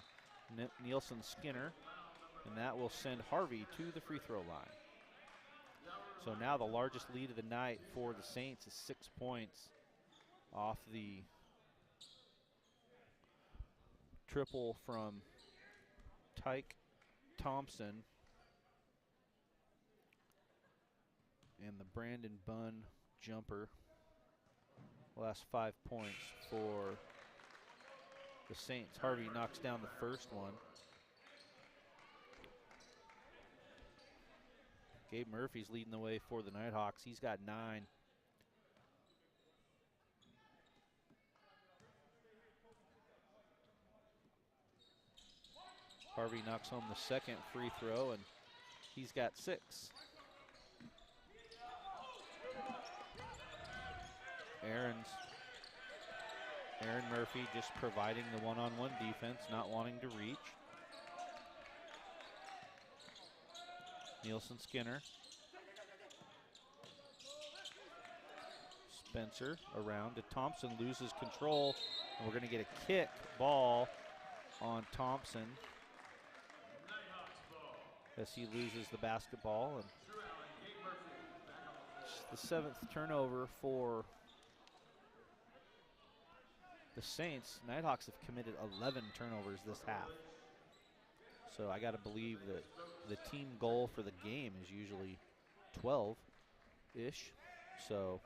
Nielsen Skinner, and that will send Harvey to the free throw line. So now the largest lead of the night for the Saints is 6 points off the triple from Tyke Thompson and the Brandon Bunn jumper. Last 5 points for the Saints. Harvey knocks down the first one. Gabe Murphy's leading the way for the Nighthawks. He's got 9. Harvey knocks home the second free throw, and he's got 6. Aaron Murphy just providing the one-on-one defense, not wanting to reach. Nielsen Skinner. Spencer around to Thompson, loses control, and we're going to get a kick ball on Thompson as he loses the basketball. And it's the 7th turnover for the Saints. Nighthawks have committed 11 turnovers this half. So I got to believe that the team goal for the game is usually 12-ish. So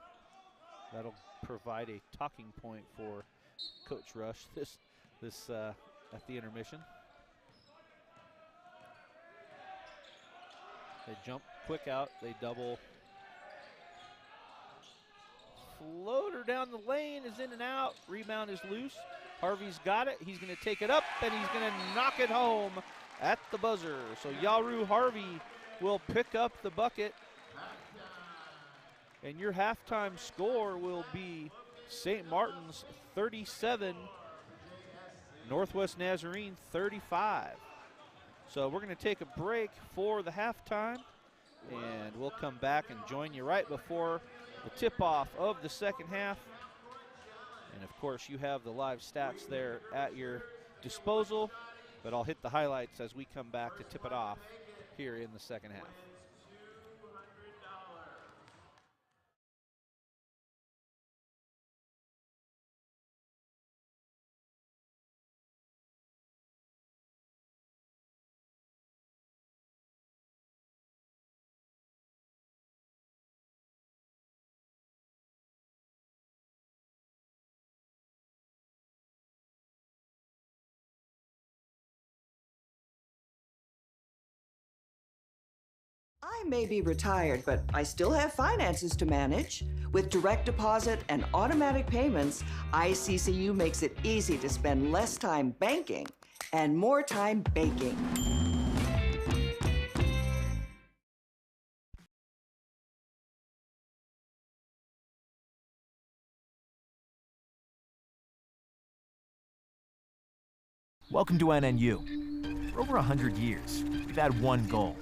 that'll provide a talking point for coach rush this at the intermission. They jump quick out. They double. Floater down the lane is in and out. Rebound is loose. Harvey's got it. He's going to take it up, and he's going to knock it home at the buzzer. So Yaru Harvey will pick up the bucket. And your halftime score will be St. Martin's 37, Northwest Nazarene 35. So we're going to take a break for the halftime, and we'll come back and join you right before the tip-off of the second half. And of course, you have the live stats there at your disposal, but I'll hit the highlights as we come back to tip it off here in the second half.
I may be retired, but I still have finances to manage. With direct deposit and automatic payments, ICCU makes it easy to spend less time banking and more time baking.
Welcome to NNU. For over 100 years, we've had one goal: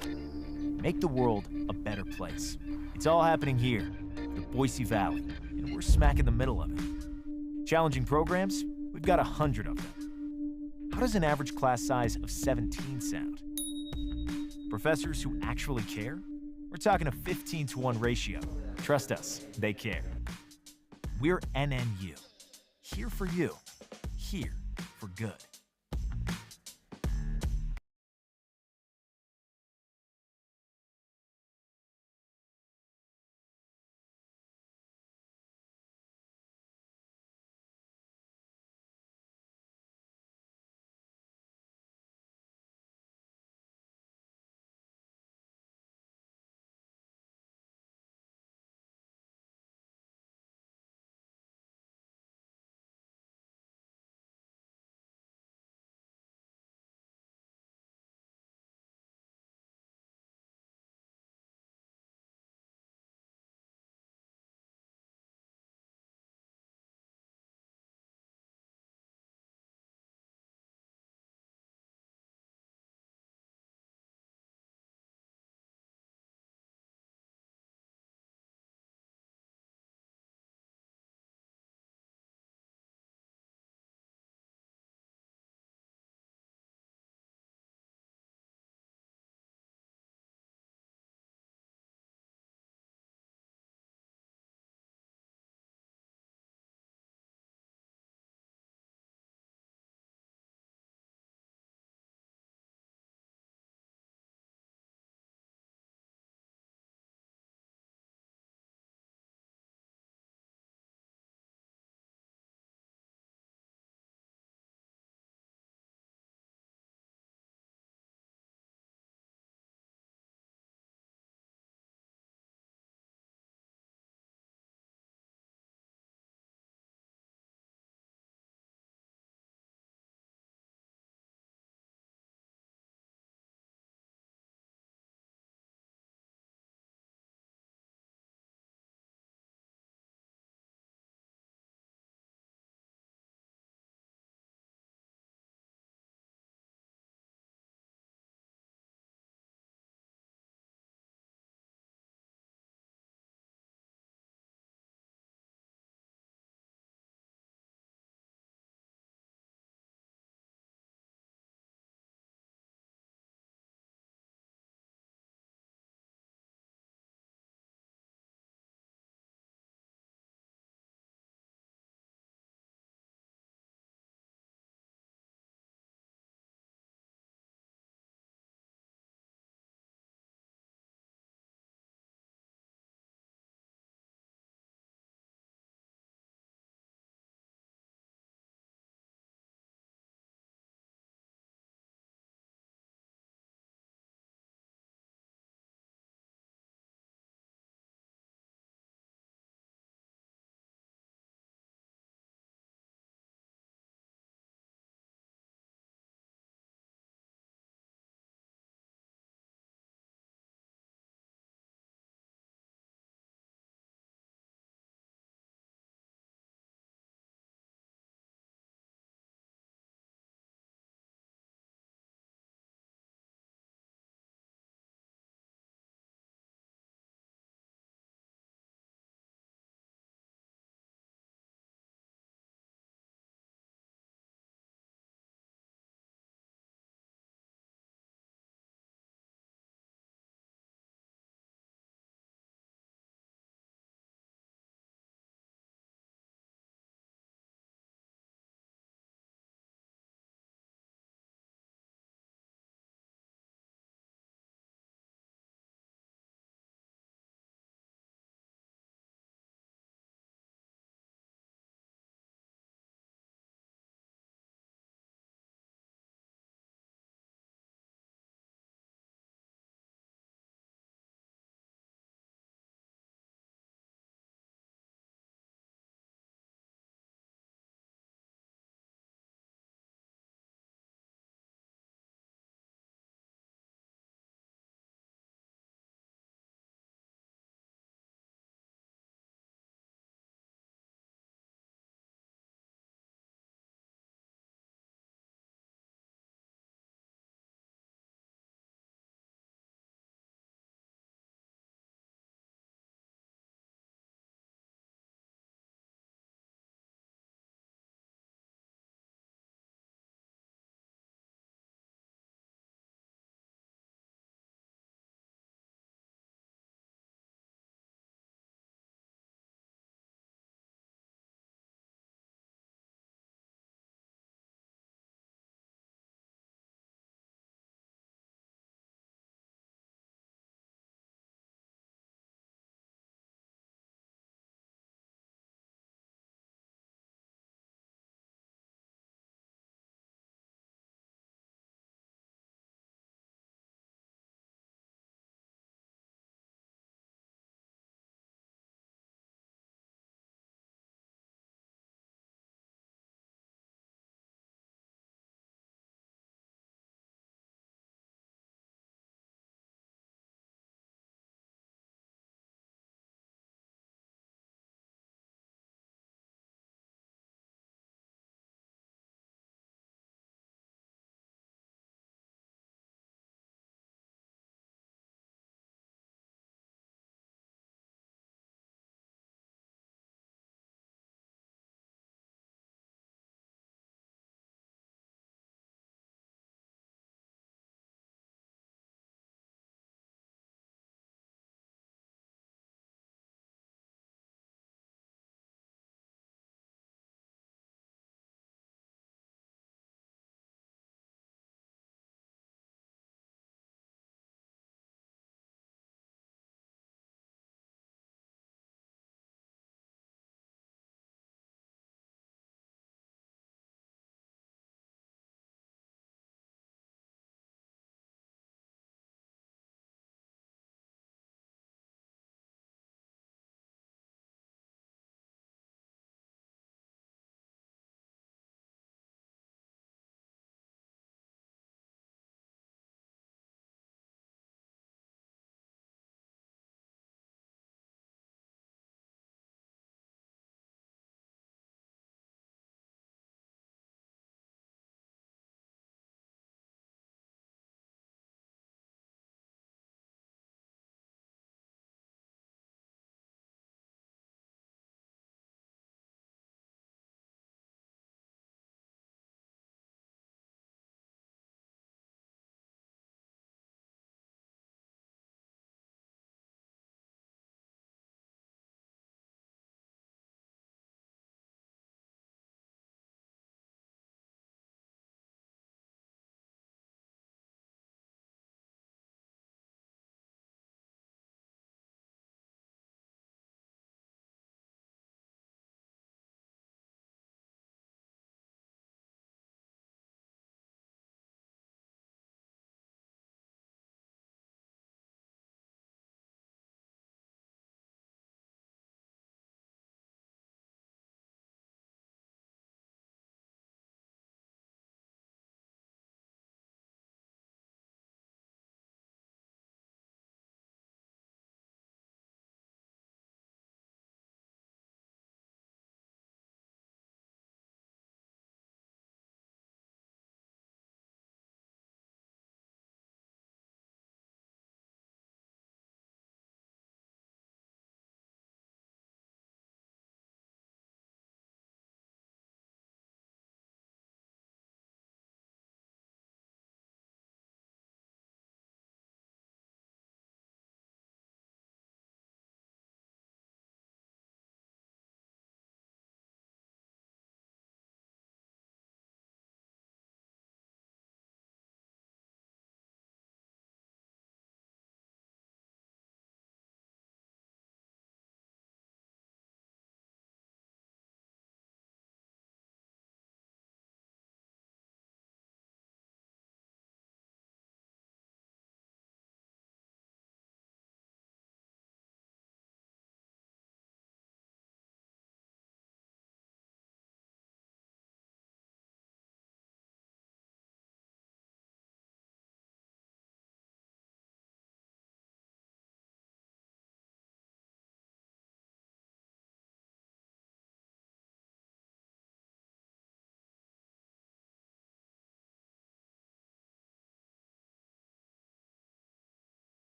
make the world a better place. It's all happening here, the Boise Valley, and we're smack in the middle of it. Challenging programs? We've got 100 of them. How does an average class size of 17 sound? Professors who actually care? We're talking a 15-to-1 ratio. Trust us, they care. We're NNU. Here for you. Here for good.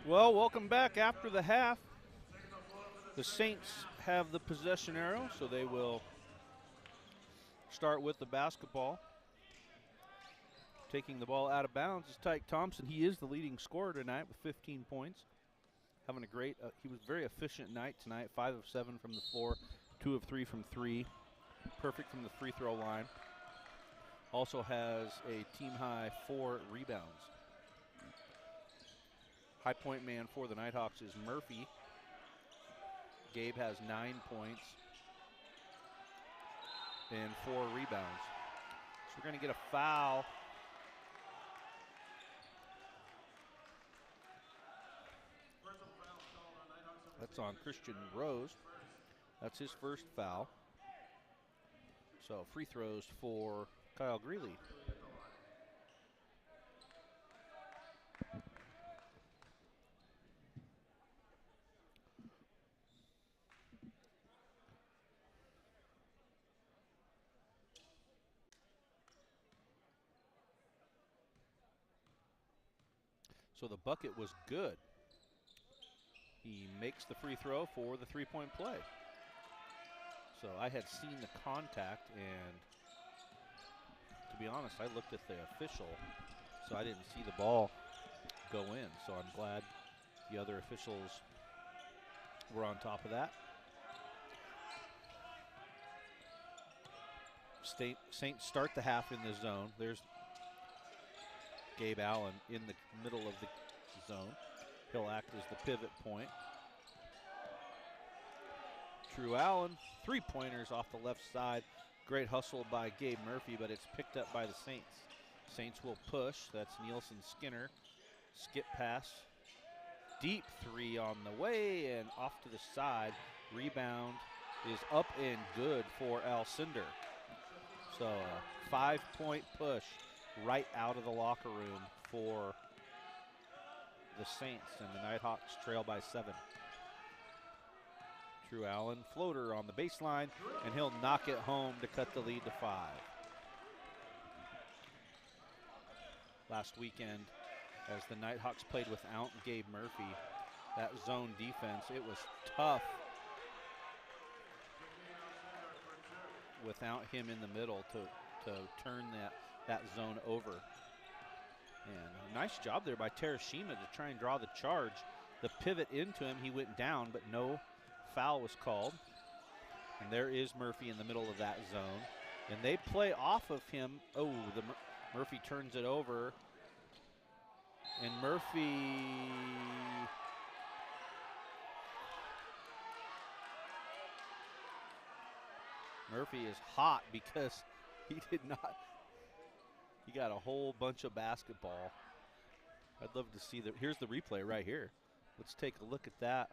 Well, welcome back after the half. The Saints have the possession arrow, so they will start with the basketball. Taking the ball out of bounds is Tyke Thompson. He is the leading scorer tonight with 15 points. Having a great, he was very efficient night tonight. 5 of 7 from the floor, 2 of 3 from 3. Perfect from the free throw line. Also has a team high 4 rebounds. High point man for the Nighthawks is Murphy. Gabe has 9 points and 4 rebounds. So we're going to get a foul. That's on Christian Rose. That's his first foul. So free throws for Kyle Greeley. So the bucket was good. He makes the free throw for the three-point play. So I had seen the contact, and to be honest, I looked at the official, so I didn't see the ball go in. So I'm glad the other officials were on top of that. Saints start the half in the zone. There's Gabe Allen in the middle of the zone. He'll act as the pivot point. Drew Allen, 3-pointers off the left side. Great hustle by Gabe Murphy, but it's picked up by the Saints. Saints will push. That's Nielsen Skinner. Skip pass. Deep 3 on the way and off to the side. Rebound is up and good for Alcindor. So a 5-point push right out of the locker room for the Saints, and the Nighthawks trail by 7. Drew Allen, floater on the baseline, and he'll knock it home to cut the lead to 5. Last weekend, as the Nighthawks played without Gabe Murphy, that zone defense, it was tough without him in the middle to turn that zone over. And a nice job there by Terashima to try and draw the charge. The pivot into him, he went down, but no foul was called. And there is Murphy in the middle of that zone. And they play off of him. Oh, Murphy turns it over. And Murphy is hot because he got a whole bunch of basketball. I'd love to see here's the replay right here. Let's take a look at that.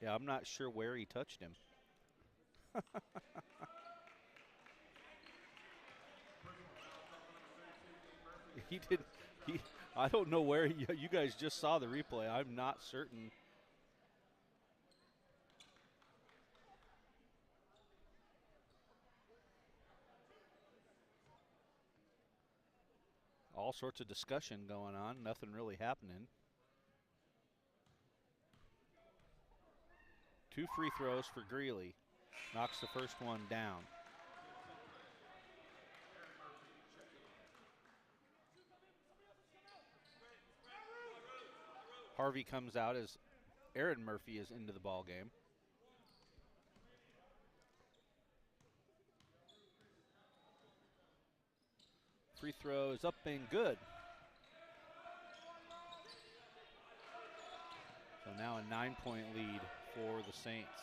Yeah, I'm not sure where he touched him. I don't know where you guys just saw the replay. I'm not certain. All sorts of discussion going on, nothing really happening. 2 free throws for Greeley. Knocks the first one down. Harvey comes out as Aaron Murphy is into the ball game. Free throw is up and good. So now a 9-point lead for the Saints.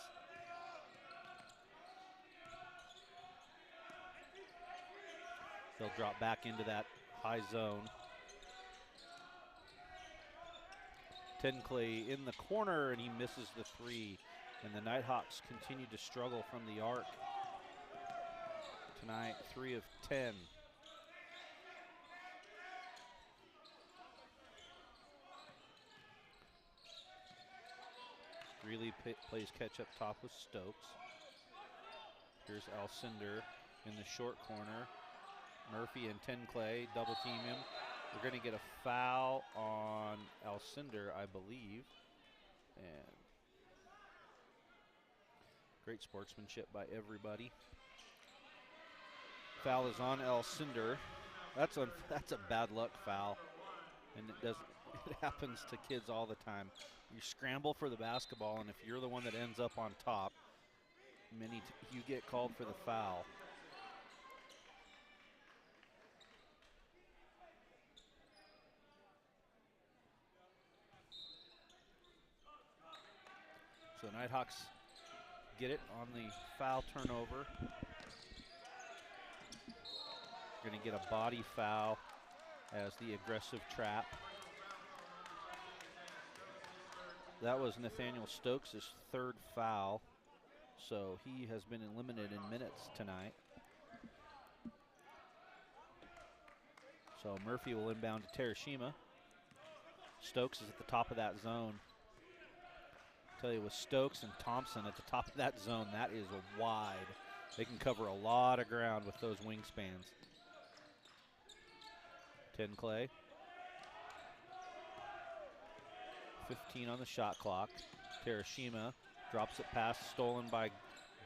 They'll drop back into that high zone. Tenclay in the corner, and he misses the 3. And the Nighthawks continue to struggle from the arc tonight, 3 of 10. Greeley plays catch up top with Stokes. Here's Alcindor in the short corner. Murphy and Tenclay double team him. We're going to get a foul on Alcindor, I believe. And great sportsmanship by everybody. Foul is on Alcindor. That's a bad luck foul, and it happens to kids all the time. You scramble for the basketball, and if you're the one that ends up on top, you get called for the foul. So the Nighthawks get it on the foul turnover. Going to get a body foul as the aggressive trap. That was Nathaniel Stokes' third foul, so he has been limited in minutes tonight. So Murphy will inbound to Terashima. Stokes is at the top of that zone. Tell you, with Stokes and Thompson at the top of that zone, that is wide. They can cover a lot of ground with those wingspans. 10 Clay. 15 on the shot clock. Terashima drops it past, stolen by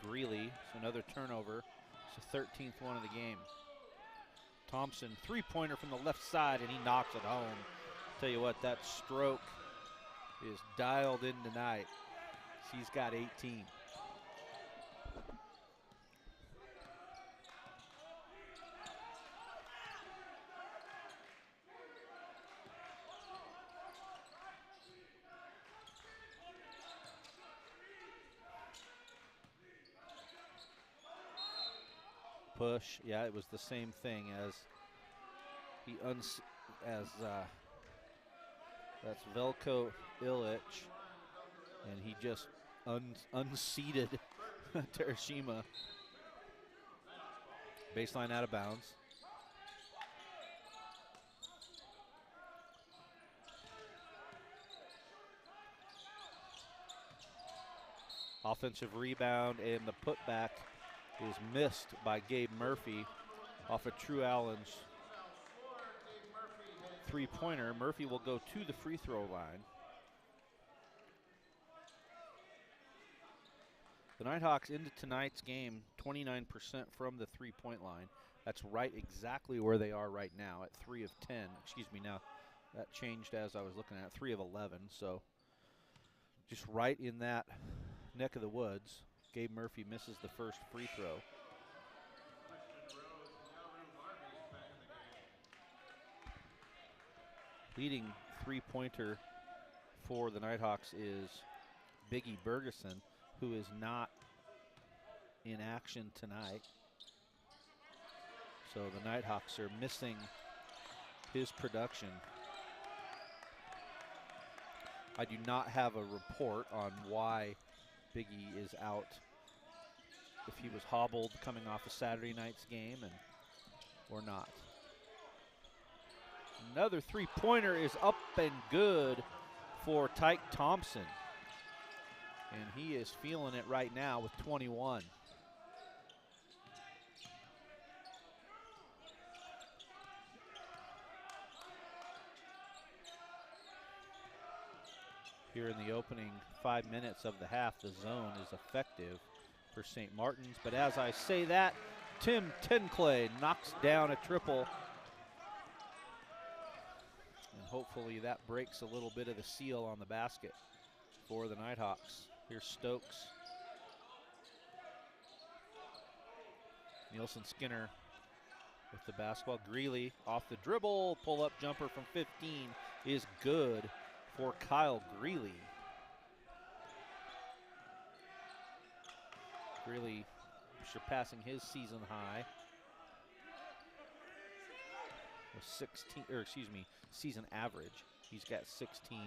Greeley. So another turnover. It's the 13th one of the game. Thompson, three-pointer from the left side, and he knocks it home. Tell you what, that stroke is dialed in tonight. He's got 18. Push, yeah, it was the same thing as that's Velko Illich, and he just unseated Terashima. Baseline out of bounds. Offensive rebound, and the putback is missed by Gabe Murphy off of True Allen's three-pointer. Murphy will go to the free throw line. The Nighthawks into tonight's game 29% from the three-point line. That's right exactly where they are right now at 3 of 10. Excuse me, now that changed as I was looking at 3 of 11. So just right in that neck of the woods. Gabe Murphy misses the first free throw. Leading three-pointer for the Nighthawks is Biggie Bergeson, who is not in action tonight. So the Nighthawks are missing his production. I do not have a report on why Biggie is out. If he was hobbled coming off a Saturday night's game or not. Another three-pointer is up and good for Tyke Thompson. And he is feeling it right now with 21. Here in the opening 5 minutes of the half, the zone is effective for St. Martin's. But as I say that, Tim Tenclay knocks down a triple. And hopefully that breaks a little bit of the seal on the basket for the Nighthawks. Here's Stokes. Nielsen Skinner with the basketball. Greeley off the dribble. Pull-up jumper from 15 is good for Kyle Greeley. Greeley surpassing his season high with 16, or excuse me, season average. He's got 16.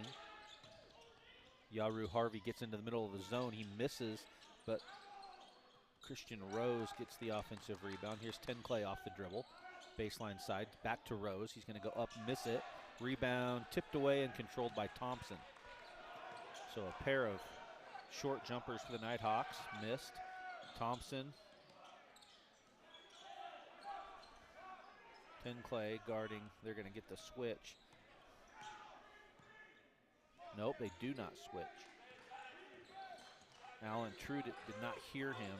Yaru Harvey gets into the middle of the zone. He misses, but Christian Rose gets the offensive rebound. Here's Tenclay off the dribble. Baseline side, back to Rose. He's going to go up, miss it. Rebound tipped away and controlled by Thompson. So a pair of short jumpers for the Nighthawks, missed. Thompson Penn Clay guarding. They're going to get the switch. Nope, they do not switch. Allen Trude did not hear him.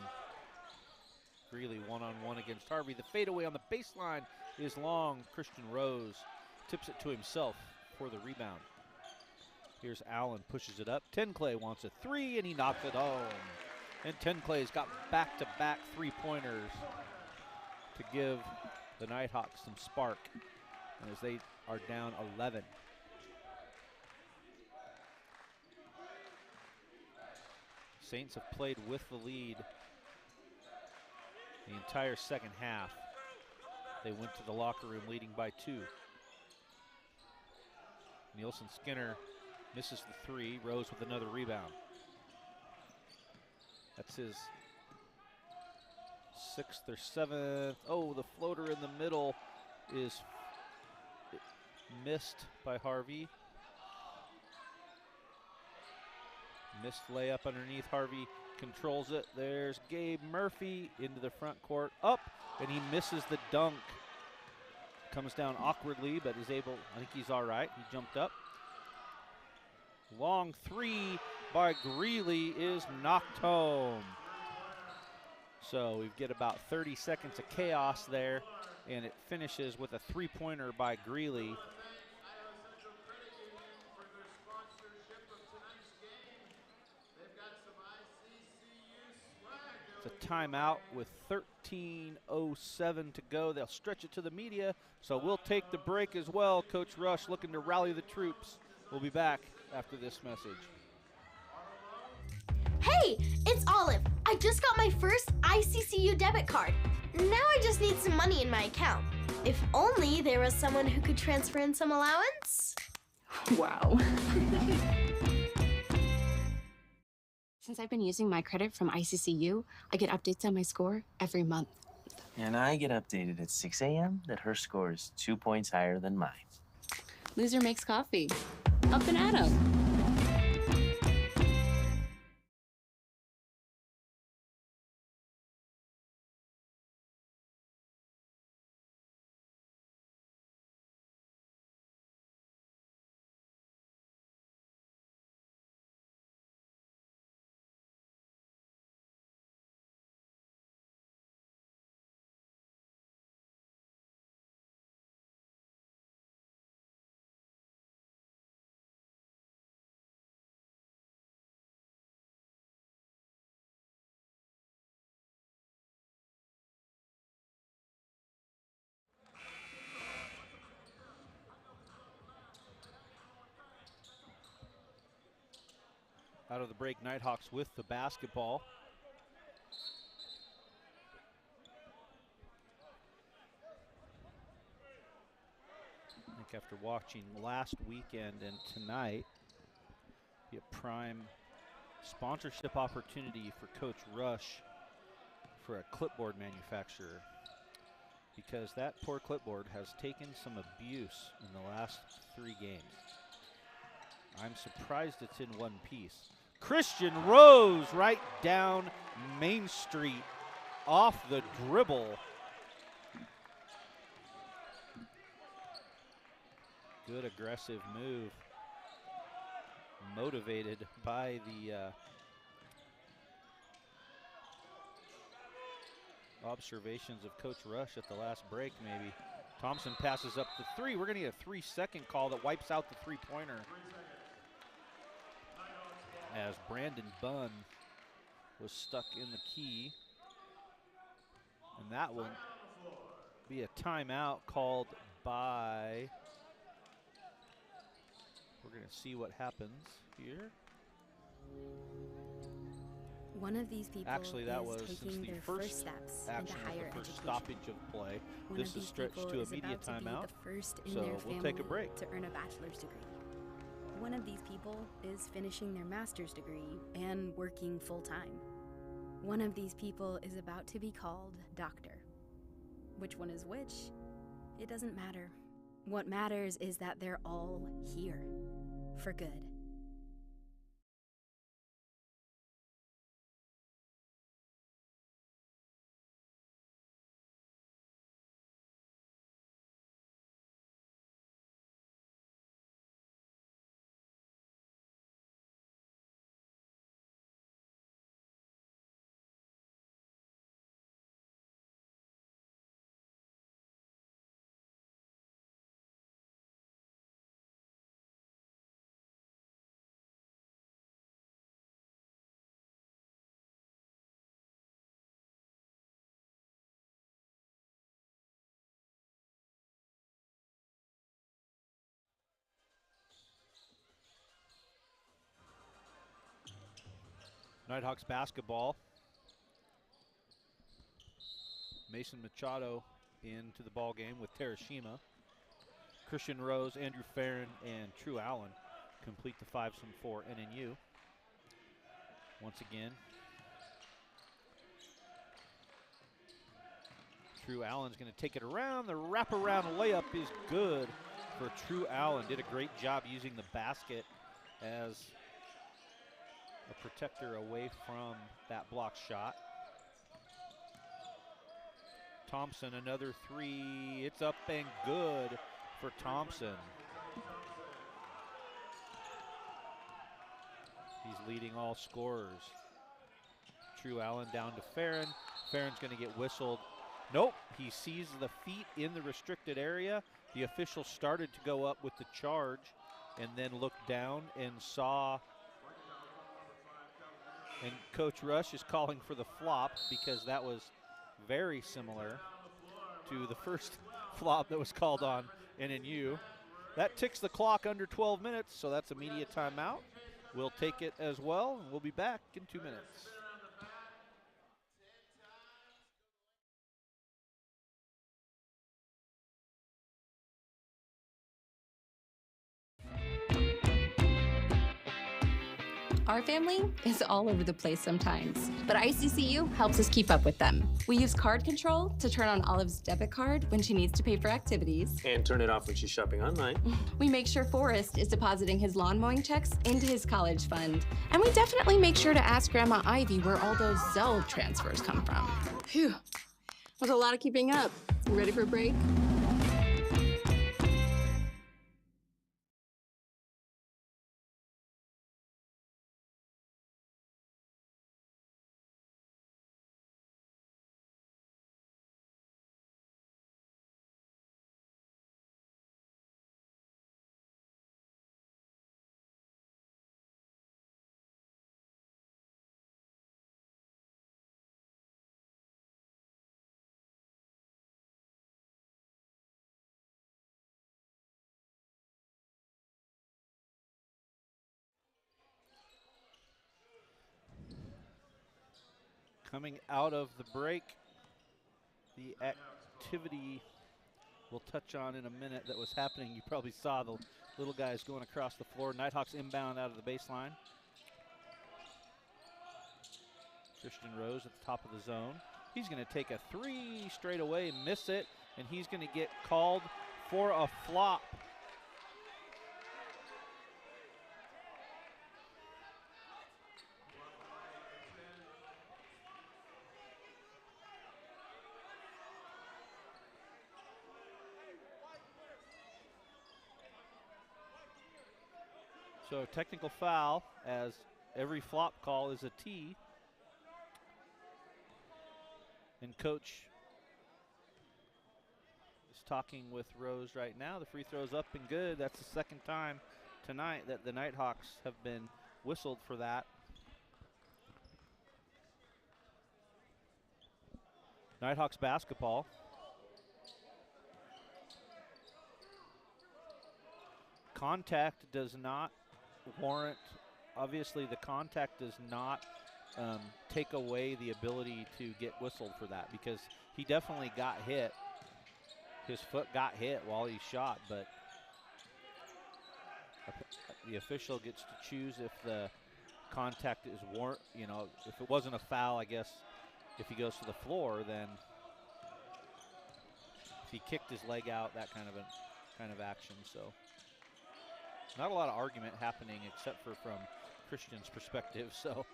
Greeley one-on-one against Harvey. The fadeaway on the baseline is long. Christian Rose tips it to himself for the rebound. Here's Allen, pushes it up. Ten Clay wants a three, and he knocks it home. And Ten Clay's got back-to-back three-pointers to give the Nighthawks some spark as they are down 11. Saints have played with the lead the entire second half. They went to the locker room leading by 2. Nielsen Skinner misses the three. Rose with another rebound. That's his 6th or 7th. Oh, the floater in the middle is missed by Harvey. Missed layup underneath. Harvey controls it. There's Gabe Murphy into the front court. Up, and he misses the dunk. Comes down awkwardly, but is able, I think he's all right. He jumped up. Long three by Greeley is knocked home. So we get about 30 seconds of chaos there, and it finishes with a three-pointer by Greeley. It's a timeout with 13:07 to go. They'll stretch it to the media, so we'll take the break as well. Coach Rush looking to rally the troops. We'll be back after this message.
Hey, it's Olive. I just got my first ICCU debit card. Now I just need some money in my account. If only there was someone who could transfer in some allowance.
Wow. Since I've been using my credit from ICCU, I get updates on my score every month.
And I get updated at 6 a.m. that her score is 2 points higher than mine.
Loser makes coffee. Up and at 'em.
Out of the break, Nighthawks with the basketball. I think after watching last weekend and tonight, be a prime sponsorship opportunity for Coach Rush for a clipboard manufacturer, because that poor clipboard has taken some abuse in the last 3 games. I'm surprised it's in one piece. Christian Rose right down Main Street off the dribble. Good aggressive move. Motivated by the observations of Coach Rush at the last break, maybe. Thompson passes up the three. We're going to get a 3-second call that wipes out the three-pointer, as Brandon Bunn was stuck in the key. And that will be a timeout called by, we're going to see what happens here.
One of these people
actually, that was
taking
since the
their
first
steps
action
into higher
of the first
education.
stoppage of play.
One
This
of
is
these
stretched
people
to a
is
media
about to be
timeout.
the first in
So
their
we'll
family
take a break.
to earn a bachelor's degree. One of these people is finishing their master's degree and working full-time. One of these people is about to be called doctor. Which one is which? It doesn't matter. What matters is that they're all here for good.
Nighthawks basketball. Mason Machado into the ball game with Terashima. Christian Rose, Andrew Farron, and True Allen complete the fivesome for NNU. Once again, True Allen's going to take it around. The wraparound layup is good for True Allen. Did a great job using the basket as a protector away from that block shot. Thompson, another three. It's up and good for Thompson. He's leading all scorers. True Allen down to Farron. Farron's going to get whistled. Nope, he sees the feet in the restricted area. The official started to go up with the charge and then looked down and saw, and Coach Rush is calling for the flop because that was very similar to the first flop that was called on NNU. That ticks the clock under 12 minutes, so that's a media timeout. We'll take it as well, and we'll be back in 2 minutes.
Our family is all over the place sometimes, but ICCU helps us keep up with them. We use card control to turn on Olive's debit card when she needs to pay for activities.
And turn it off when she's shopping online.
We make sure Forrest is depositing his lawn mowing checks into his college fund. And we definitely make sure to ask Grandma Ivy where all those Zelle transfers come from. Phew, that's a lot of keeping up. You ready for a break?
Coming out of the break, the activity we'll touch on in a minute that was happening. You probably saw the little guys going across the floor. Nighthawks inbound out of the baseline. Christian Rose at the top of the zone. He's going to take a three straight away, miss it, and he's going to get called for a flop. So technical foul, as every flop call is a tee. And coach is talking with Rose right now. The free throw's up and good. That's the second time tonight that the Nighthawks have been whistled for that. Nighthawks basketball. Contact does not warrant, obviously the contact does not take away the ability to get whistled for that, because he definitely got hit. His foot got hit while he shot, but the official gets to choose if the contact is warrant, you know, if it wasn't a foul, I guess if he goes to the floor, then if he kicked his leg out, that kind of action. So not a lot of argument happening except for from Christian's perspective. So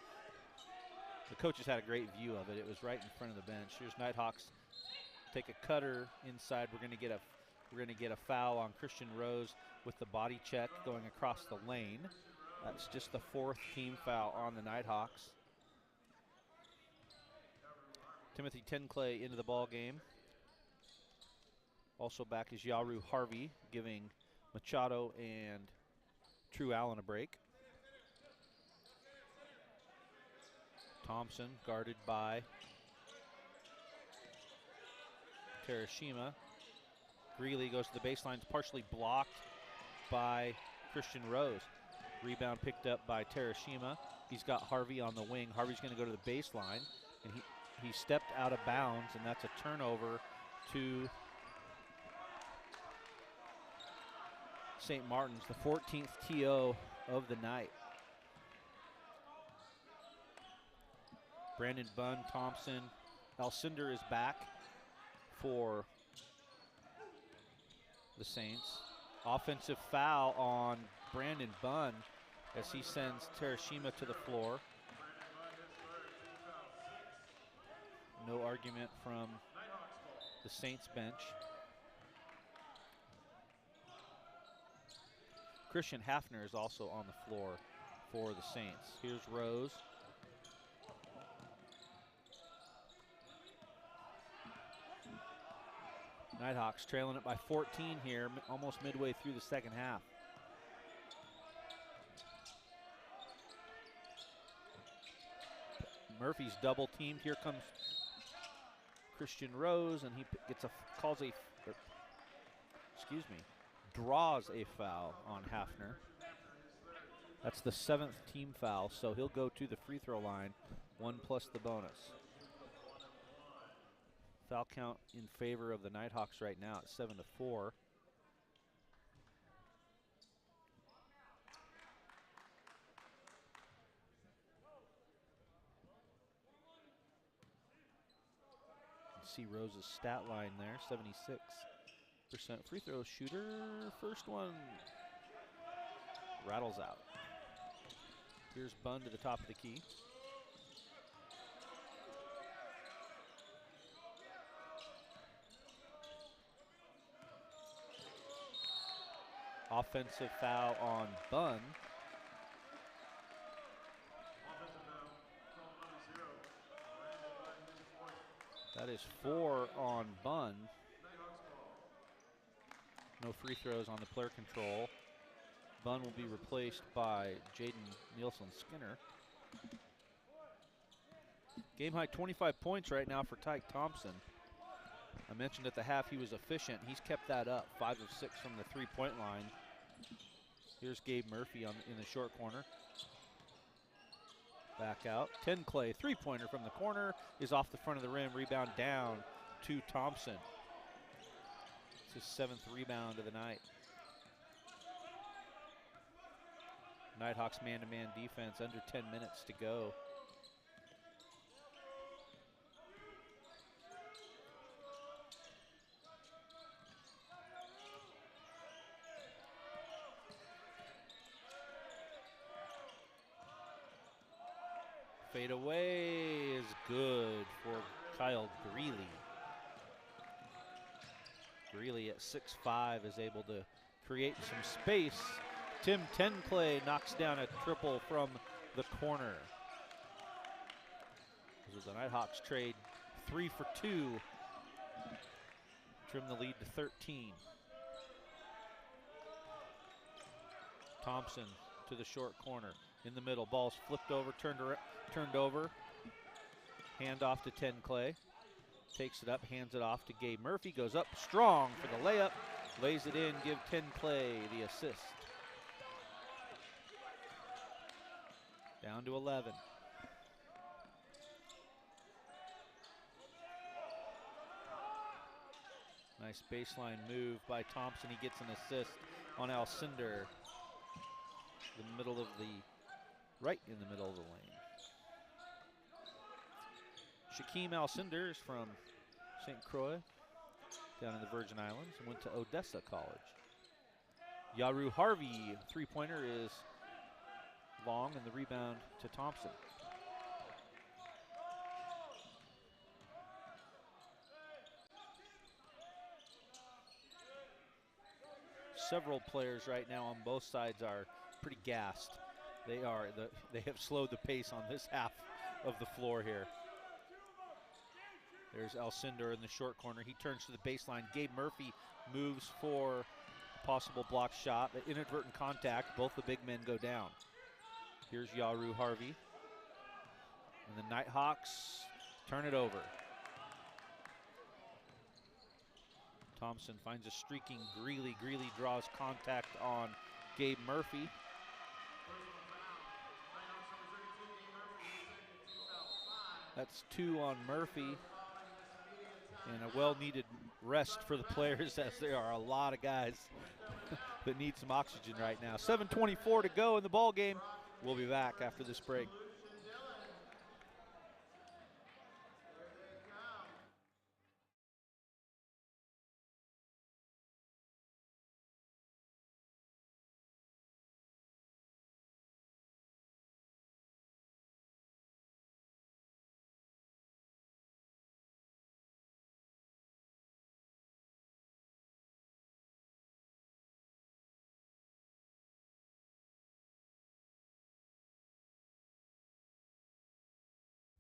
the coaches had a great view of it. It was right in front of the bench. Here's Nighthawks take a cutter inside. We're going to get a foul on Christian Rose with the body check going across the lane. That's just the fourth team foul on the Nighthawks. Timothy Tenclay into the ball game. Also back is Yaru Harvey, giving Machado and True Allen a break. Thompson guarded by Terashima. Greeley goes to the baseline, partially blocked by Christian Rose. Rebound picked up by Terashima. He's got Harvey on the wing. Harvey's going to go to the baseline, and he stepped out of bounds, and that's a turnover to St. Martin's, the 14th TO of the night. Brandon Bunn, Thompson, Alcindor is back for the Saints. Offensive foul on Brandon Bunn as he sends Terashima to the floor. No argument from the Saints bench. Christian Hafner is also on the floor for the Saints. Here's Rose. Nighthawks trailing it by 14 here, almost midway through the second half. Murphy's double teamed. Here comes Christian Rose, and he draws a foul on Hafner. That's the 7th team foul, so he'll go to the free throw line, 1 plus the bonus. Foul count in favor of the Nighthawks right now at 7-4. See Rose's stat line there, 76% free throw shooter. First one rattles out. Here's Bunn to the top of the key. Offensive foul on Bunn. That is 4 on Bunn. No free throws on the player control. Bunn will be replaced by Jaden Nielsen-Skinner. Game high 25 points right now for Tyke Thompson. I mentioned at the half he was efficient. He's kept that up, 5 of 6 from the three-point line. Here's Gabe Murphy in the short corner. Back out. 10 Clay, three-pointer from the corner, is off the front of the rim. Rebound down to Thompson. It's his 7th rebound of the night. Nighthawks man-to-man defense, under 10 minutes to go. Fade away is good for Kyle Greeley. Greeley at 6'5" is able to create some space. Tim Tenclay knocks down a triple from the corner. This is the Nighthawks trade 3 for 2. Trim the lead to 13. Thompson to the short corner. In the middle, ball's flipped over, turned over. Hand off to Tenclay. Takes it up, hands it off to Gabe Murphy. Goes up strong for the layup. Lays it in, give Tenclay the assist. Down to 11. Nice baseline move by Thompson. He gets an assist on Alcindor. Right in the middle of the lane. Shaquem Alcindor is from St. Croix, down in the Virgin Islands, and went to Odessa College. Yaru Harvey, three-pointer is long, and the rebound to Thompson. Several players right now on both sides are pretty gassed. They have slowed the pace on this half of the floor here. There's Alcindor in the short corner. He turns to the baseline. Gabe Murphy moves for a possible block shot. The inadvertent contact. Both the big men go down. Here's Yaru Harvey. And the Nighthawks turn it over. Thompson finds a streaking Greeley. Greeley draws contact on Gabe Murphy. That's 2 on Murphy. And a well-needed rest for the players, as there are a lot of guys that need some oxygen right now. 7:24 to go in the ball game. We'll be back after this break.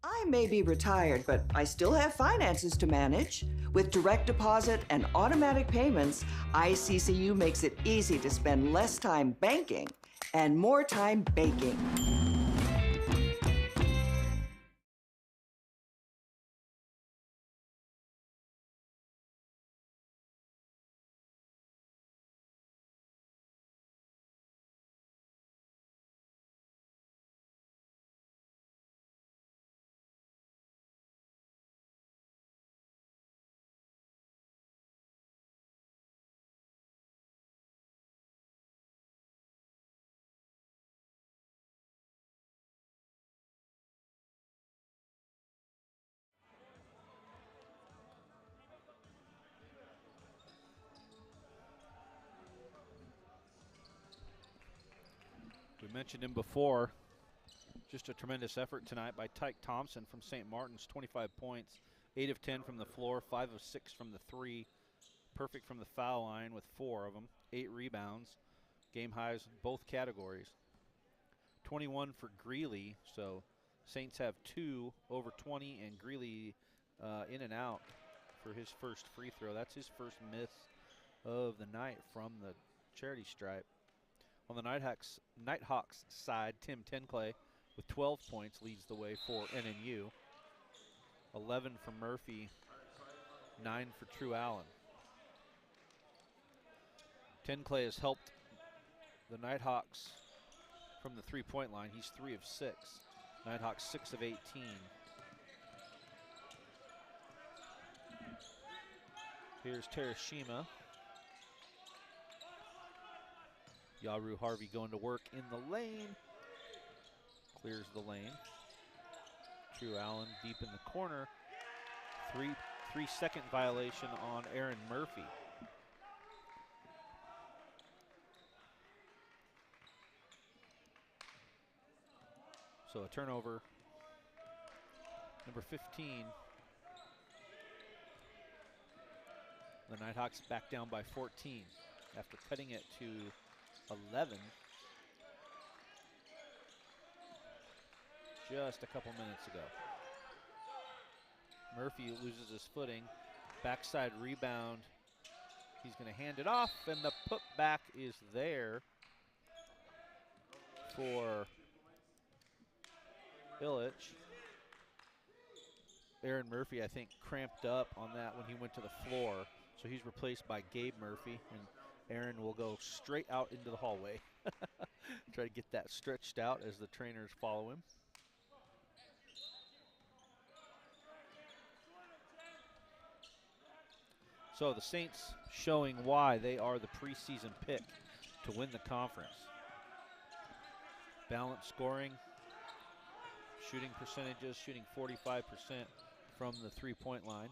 I may be retired, but I still have finances to manage. With direct deposit and automatic payments, ICCU makes it easy to spend less time banking and more time baking.
We mentioned him before. Just a tremendous effort tonight by Tyke Thompson from St. Martin's, 25 points, 8 of 10 from the floor, 5 of 6 from the 3. Perfect from the foul line with 4 of them, 8 rebounds, game highs in both categories. 21 for Greeley, so Saints have 2 over 20, and Greeley in and out for his first free throw. That's his first miss of the night from the charity stripe. On the Nighthawks side, Tim Tenclay with 12 points leads the way for NNU. 11 for Murphy, 9 for True Allen. Tenclay has helped the Nighthawks from the three-point line. He's 3 of 6. Nighthawks 6 of 18. Here's Terashima. Yaru Harvey going to work in the lane. Clears the lane. True Allen deep in the corner. 3-second violation on Aaron Murphy. So a turnover. Number 15. The Nighthawks back down by 14 after cutting it to 11 just a couple minutes ago. Murphy loses his footing. Backside rebound. He's going to hand it off, and the putback is there for Illich. Aaron Murphy, I think, cramped up on that when he went to the floor, so he's replaced by Gabe Murphy, and Aaron will go straight out into the hallway. Try to get that stretched out as the trainers follow him. So the Saints showing why they are the preseason pick to win the conference. Balanced scoring, shooting percentages, shooting 45% from the three-point line.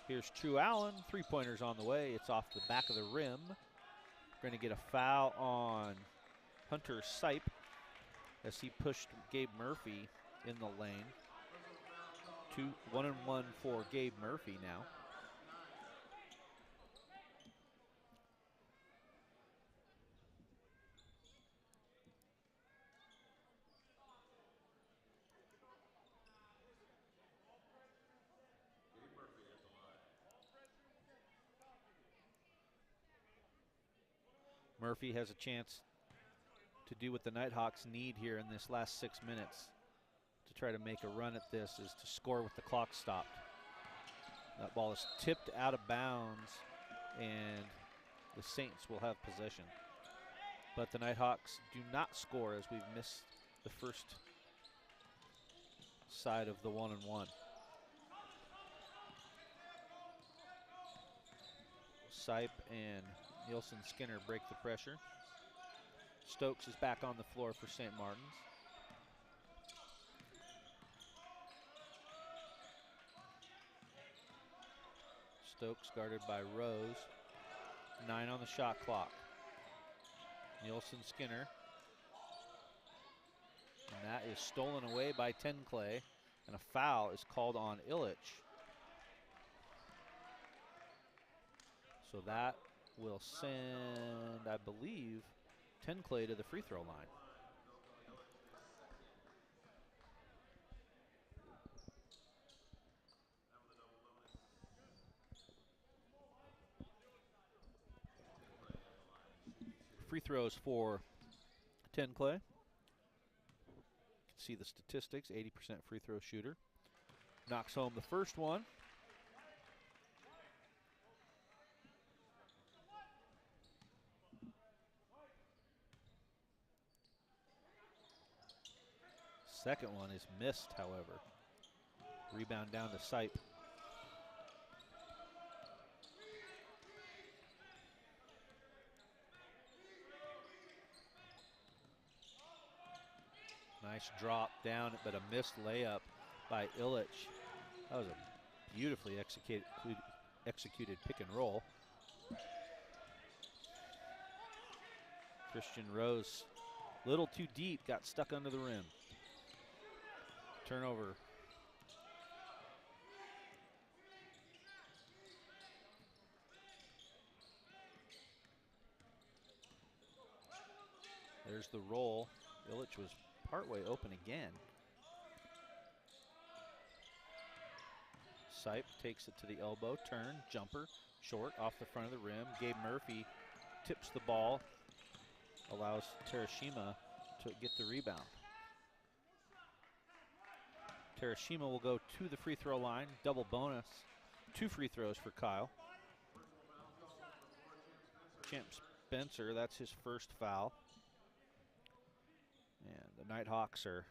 Here's True Allen, three-pointers on the way. It's off the back of the rim. Going to get a foul on Hunter Sipe as he pushed Gabe Murphy in the lane. 1-and-1 for Gabe Murphy now. Murphy has a chance to do what the Nighthawks need here in this last 6 minutes to try to make a run at this, is to score with the clock stopped. That ball is tipped out of bounds, and the Saints will have possession. But the Nighthawks do not score, as we've missed the first side of the 1-and-1. Sipe and Nielsen Skinner break the pressure. Stokes is back on the floor for St. Martin's. Stokes guarded by Rose. 9 on the shot clock. Nielsen Skinner. And that is stolen away by Tenclay. And a foul is called on Illich. So that will send, I believe, Tenclay to the free throw line. Free throws for Tenclay. You can see the statistics, 80% free throw shooter. Knocks home the first one. Second one is missed, however. Rebound down to Sipe. Nice drop down, but a missed layup by Illich. That was a beautifully executed pick and roll. Christian Rose, little too deep, got stuck under the rim. Turnover. There's the roll. Illich was partway open again. Sipe takes it to the elbow, turn, jumper, short, off the front of the rim. Gabe Murphy tips the ball, allows Terashima to get the rebound. Terashima will go to the free throw line, double bonus, 2 free throws for Kyle. Champ Spencer, that's his first foul. And the Nighthawks are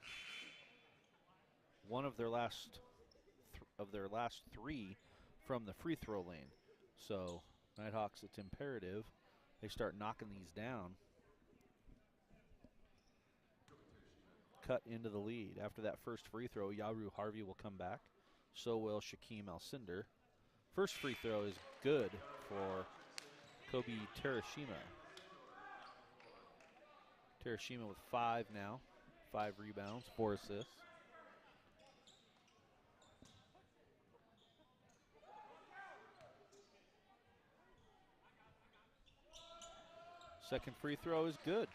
one of their last 3 from the free throw lane. So Nighthawks, it's imperative they start knocking these down. Cut into the lead. After that first free throw, Yaru Harvey will come back. So will Shaquem Alcindor. First free throw is good for Kobe Terashima. Terashima with 5 now. 5 rebounds, 4 assists. Second free throw is good.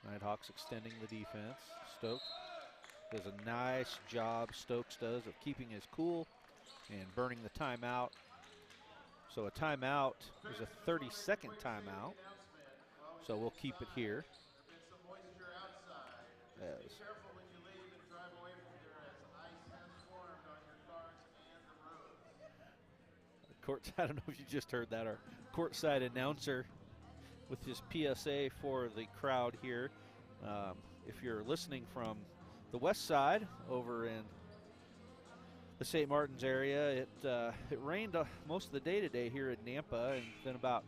Nighthawks extending the defense. Stokes does a nice job, Stokes does, of keeping his cool and burning the timeout. So a timeout is a 30-second timeout. So we'll keep it here. As I don't know if you just heard that, our courtside announcer with his PSA for the crowd here. If you're listening from the west side over in the St. Martin's area, it rained most of the day today here at Nampa, and then about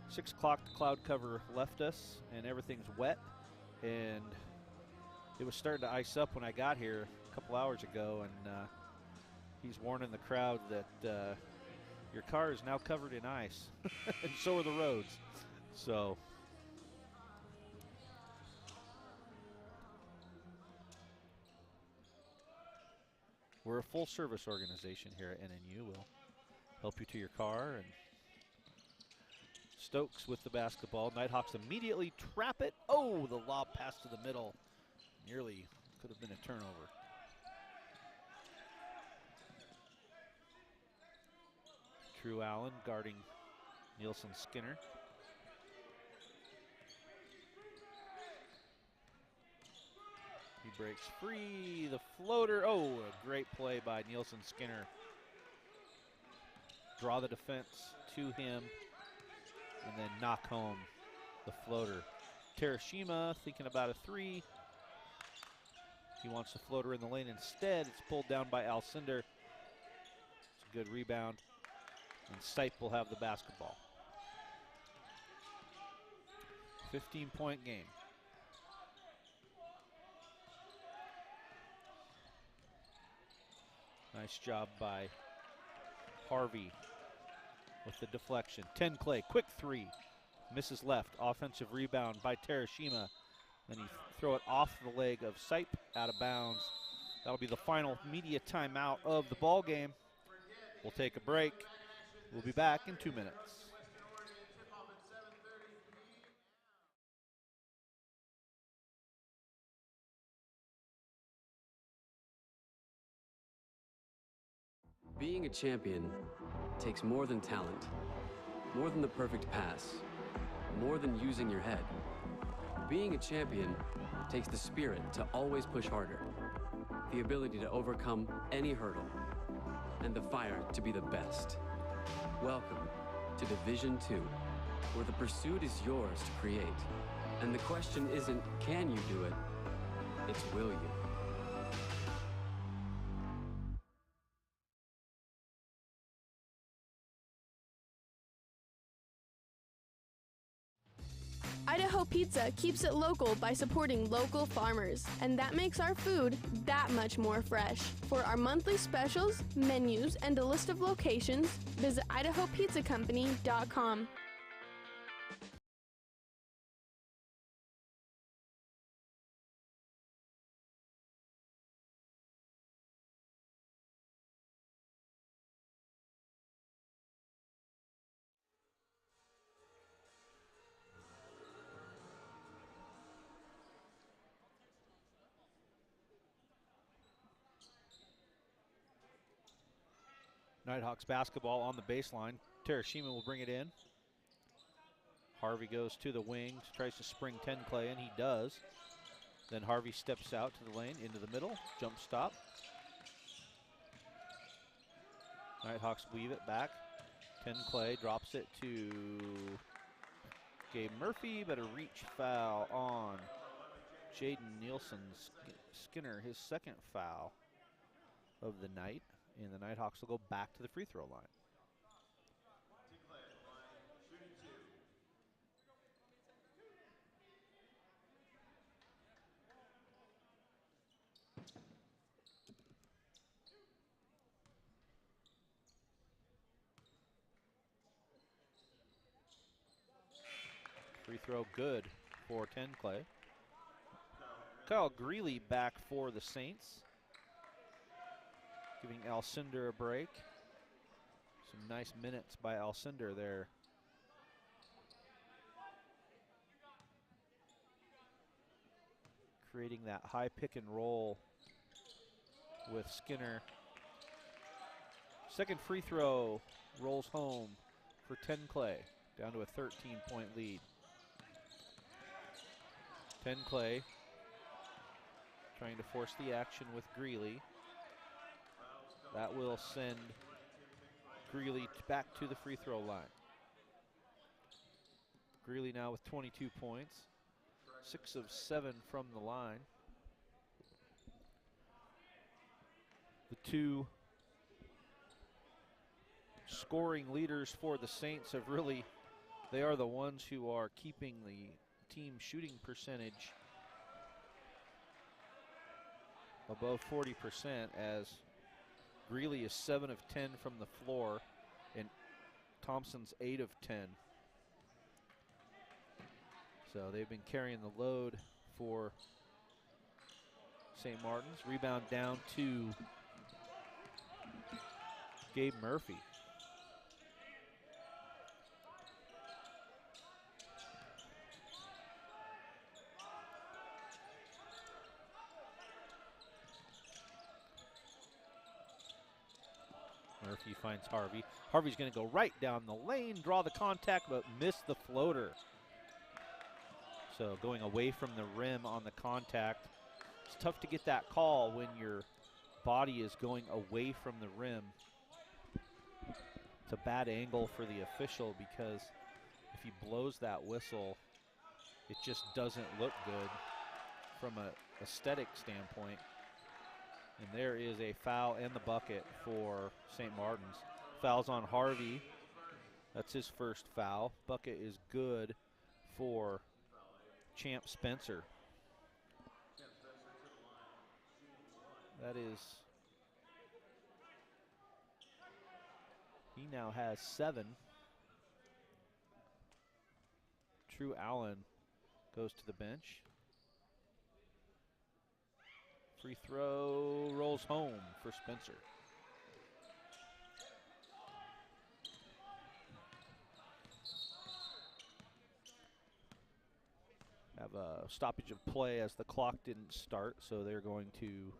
6 o'clock the cloud cover left us and everything's wet, and it was starting to ice up when I got here a couple hours ago, and he's warning the crowd that your car is now covered in ice, and so are the roads. So we're a full service organization here at NNU. We'll help you to your car. And Stokes with the basketball. Nighthawks immediately trap it. Oh, the lob pass to the middle. Nearly could have been a turnover. Drew Allen guarding Nielsen Skinner. He breaks free, the floater. Oh, a great play by Nielsen Skinner. Draw the defense to him and then knock home the floater. Terashima thinking about a three. He wants the floater in the lane instead. It's pulled down by Alcindor. It's a good rebound. And Sipe will have the basketball. 15-point game. Nice job by Harvey with the deflection. 10 Clay, quick three. Misses left. Offensive rebound by Terashima. Then he throw it off the leg of Sipe, out of bounds. That'll be the final media timeout of the ball game. We'll take a break. We'll be back in 2 minutes.
Being a champion takes more than talent, more than the perfect pass, more than using your head. Being a champion takes the spirit to always push harder, the ability to overcome any hurdle, and the fire to be the best. Welcome to Division 2, where the pursuit is yours to create. And the question isn't, can you do it? It's, will you?
Idaho Pizza keeps it local by supporting local farmers, and that makes our food that much more fresh. For our monthly specials, menus, and a list of locations, visit IdahoPizzaCompany.com.
Nighthawks basketball on the baseline. Terashima will bring it in. Harvey goes to the wing, tries to spring 10 Clay, and he does. Then Harvey steps out to the lane, into the middle, jump stop. Nighthawks weave it back. 10 Clay drops it to Gabe Murphy, but a reach foul on Jaden Nielsen Skinner, his second foul of the night. And the Nighthawks will go back to the free throw line. Free throw good for 10 Clay. Kyle Greeley back for the Saints, giving Alcindor a break. Some nice minutes by Alcindor there. Creating that high pick and roll with Skinner. Second free throw rolls home for 10 Clay, down to a 13-point lead. 10 Clay trying to force the action with Greeley. That will send Greeley back to the free throw line. Greeley now with 22 points, 6 of 7 from the line. The two scoring leaders for the Saints have really, they are the ones who are keeping the team shooting percentage above 40%, as Greeley is 7 of 10 from the floor and Thompson's 8 of 10. So they've been carrying the load for St. Martin's. Rebound down to Gabe Murphy. Murphy finds Harvey. Harvey's going to go right down the lane, draw the contact, but miss the floater. So going away from the rim on the contact. It's tough to get that call when your body is going away from the rim. It's a bad angle for the official, because if he blows that whistle, it just doesn't look good from a aesthetic standpoint. And there is a foul and the bucket for St. Martin's. Foul's on Harvey. That's his first foul. Bucket is good for Champ Spencer. That is, he now has 7. True Allen goes to the bench. Free throw rolls home for Spencer. Have a stoppage of play as the clock didn't start, so they're going to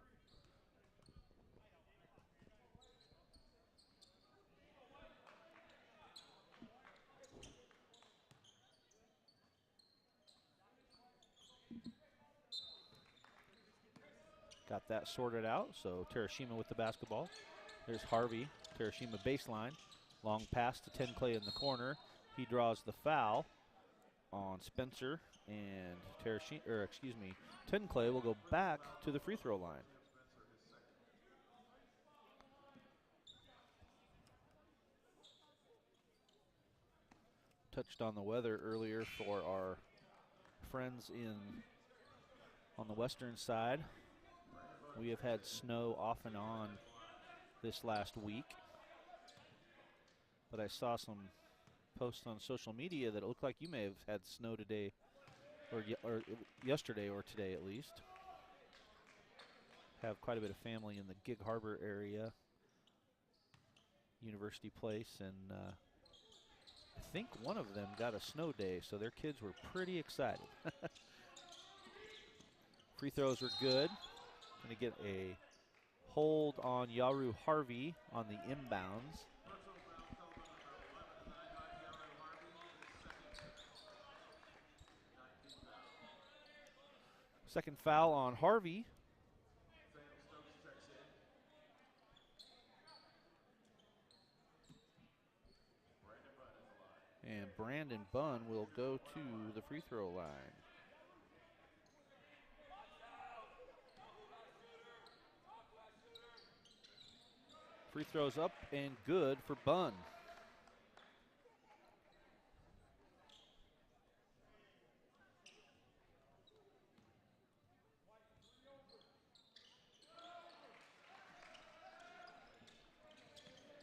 got that sorted out. So Terashima with the basketball. There's Harvey. Terashima baseline. Long pass to Ten Clay in the corner. He draws the foul on Spencer, and Ten Clay will go back to the free throw line. Touched on the weather earlier for our friends on the western side. We have had snow off and on this last week, but I saw some posts on social media that it looked like you may have had snow today, or yesterday, or today at least. Have quite a bit of family in the Gig Harbor area, University Place, and I think one of them got a snow day, so their kids were pretty excited. Free throws were good. Going to get a hold on Yaru Harvey on the inbounds. Second foul on Harvey. And Brandon Bunn will go to the free throw line. Free throws up and good for Bunn.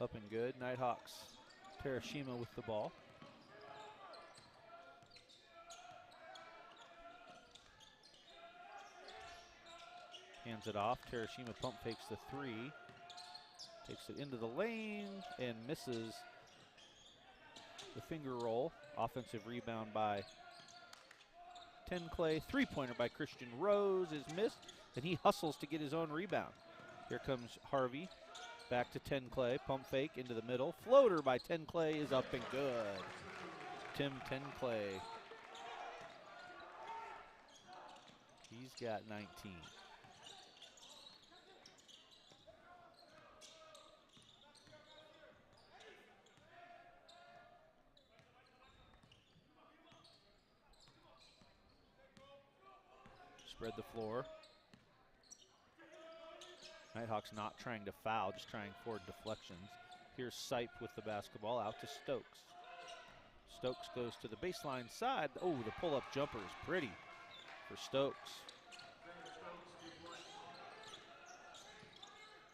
Up and good. Nighthawks. Terashima with the ball. Hands it off. Terashima pump fakes the 3. Takes it into the lane and misses the finger roll. Offensive rebound by Ten Clay. Three-pointer by Christian Rose is missed, and he hustles to get his own rebound. Here comes Harvey. Back to Ten Clay. Pump fake into the middle. Floater by Ten Clay is up and good. Tim Ten Clay. He's got 19. Spread the floor. Nighthawks not trying to foul, just trying for deflections. Here's Sipe with the basketball out to Stokes. Stokes goes to the baseline side. Oh, the pull-up jumper is pretty for Stokes.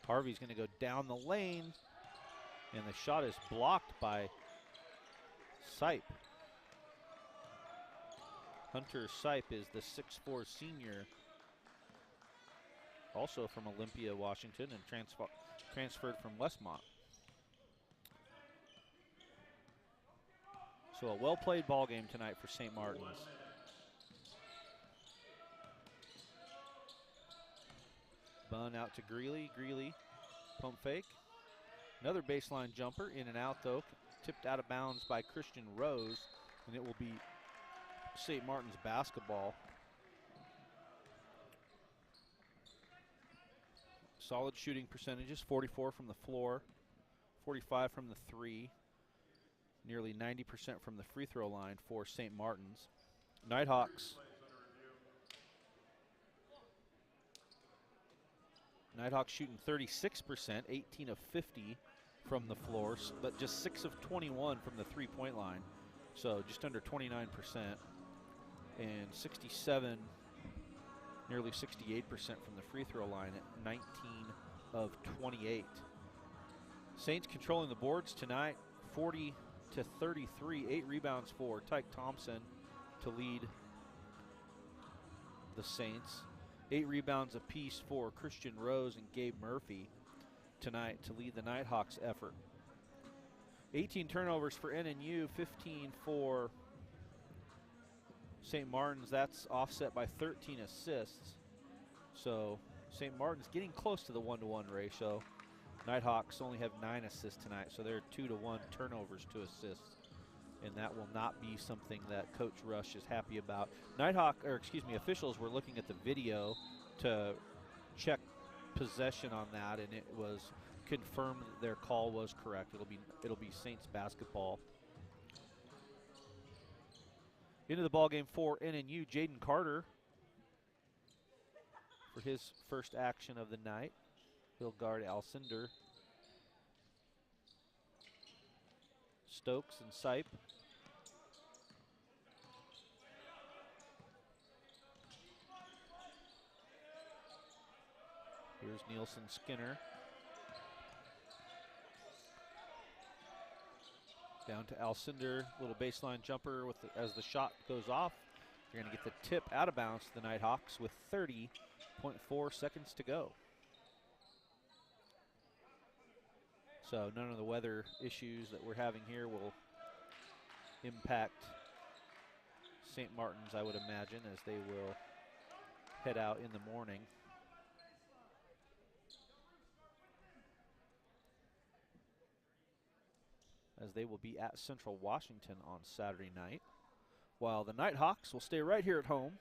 Harvey's going to go down the lane, and the shot is blocked by Sipe. Hunter Sipe is the 6'4" senior, also from Olympia, Washington, and transferred from Westmont. So a well-played ball game tonight for St. Martin's. Bunn out to Greeley. Greeley, pump fake. Another baseline jumper, in and out though. Tipped out of bounds by Christian Rose, and it will be St. Martin's basketball. Solid shooting percentages, 44 from the floor, 45 from the 3, nearly 90% from the free throw line for St. Martin's. Nighthawks. Nighthawks shooting 36%, 18 of 50 from the floor, but just 6 of 21 from the three-point line. So just under 29%, and 67, nearly 68% from the free throw line at 19 of 28. Saints controlling the boards tonight, 40 to 33, 8 rebounds for Tyke Thompson to lead the Saints. 8 rebounds apiece for Christian Rose and Gabe Murphy tonight to lead the Nighthawks effort. 18 turnovers for NNU, 15 for St. Martin's. That's offset by 13 assists. So St. Martin's getting close to the 1-to-1 ratio. Nighthawks only have 9 assists tonight, so they're 2-to-1 turnovers to assists. And that will not be something that Coach Rush is happy about. Officials were looking at the video to check possession on that, and it was confirmed that their call was correct. It'll be Saints basketball. Into the ball game for NNU, Jaden Carter for his first action of the night. He'll guard Alcindor. Stokes and Sipe. Here's Nielsen Skinner. Down to Alcindor, little baseline jumper as the shot goes off. You're going to get the tip out of bounds to the Nighthawks with 30.4 seconds to go. So none of the weather issues that we're having here will impact St. Martin's, I would imagine, as they will head out in the morning. As they will be at Central Washington on Saturday night, while the Nighthawks will stay right here at home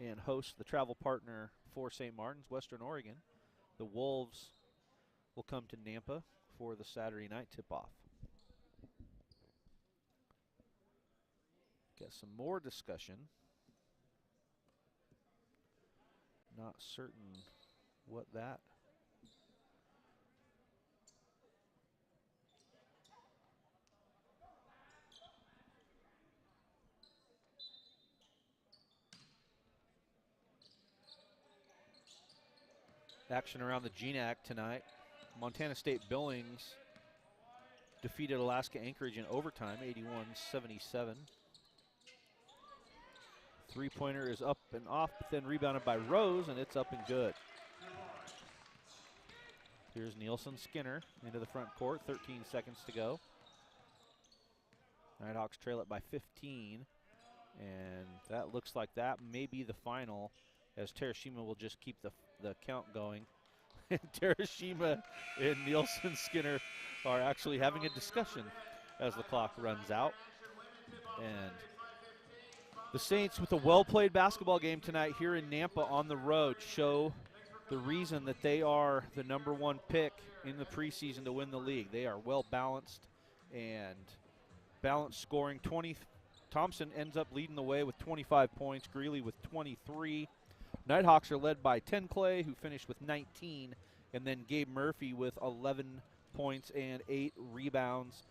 and host the travel partner for St. Martin's, Western Oregon. The Wolves will come to Nampa for the Saturday night tip-off. Get some more discussion. Not certain what that action around the GNAC tonight. Montana State Billings defeated Alaska Anchorage in overtime, 81-77. Three-pointer is up and off, but then rebounded by Rose, and it's up and good. Here's Nielsen Skinner into the front court, 13 seconds to go. Nighthawks trail it by 15, and that looks like that may be the final, as Terashima will just keep the count going. Terashima and Nielsen Skinner are actually having a discussion as the clock runs out. And the Saints, with a well-played basketball game tonight here in Nampa on the road, show the reason that they are the #1 pick in the preseason to win the league. They are well-balanced and balanced scoring. Thompson ends up leading the way with 25 points, Greeley with 23. Nighthawks are led by Clay, who finished with 19, and then Gabe Murphy with 11 points and 8 rebounds.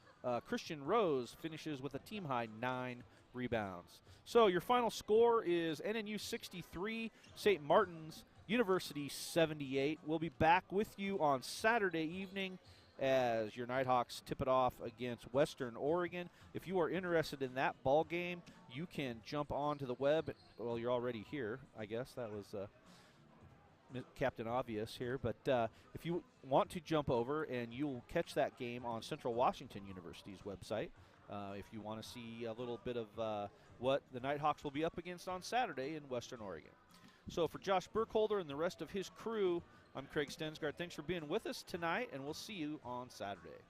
Christian Rose finishes with a team-high 9 rebounds. So your final score is NNU 63, St. Martin's University 78. We'll be back with you on Saturday evening as your Nighthawks tip it off against Western Oregon. If you are interested in that ball game, you can jump onto the web. Well, you're already here, I guess. That was Captain Obvious here. But if you want to jump over, and you'll catch that game on Central Washington University's website. If you want to see a little bit of what the Nighthawks will be up against on Saturday in Western Oregon. So for Josh Burkholder and the rest of his crew, I'm Craig Stensgaard. Thanks for being with us tonight, and we'll see you on Saturday.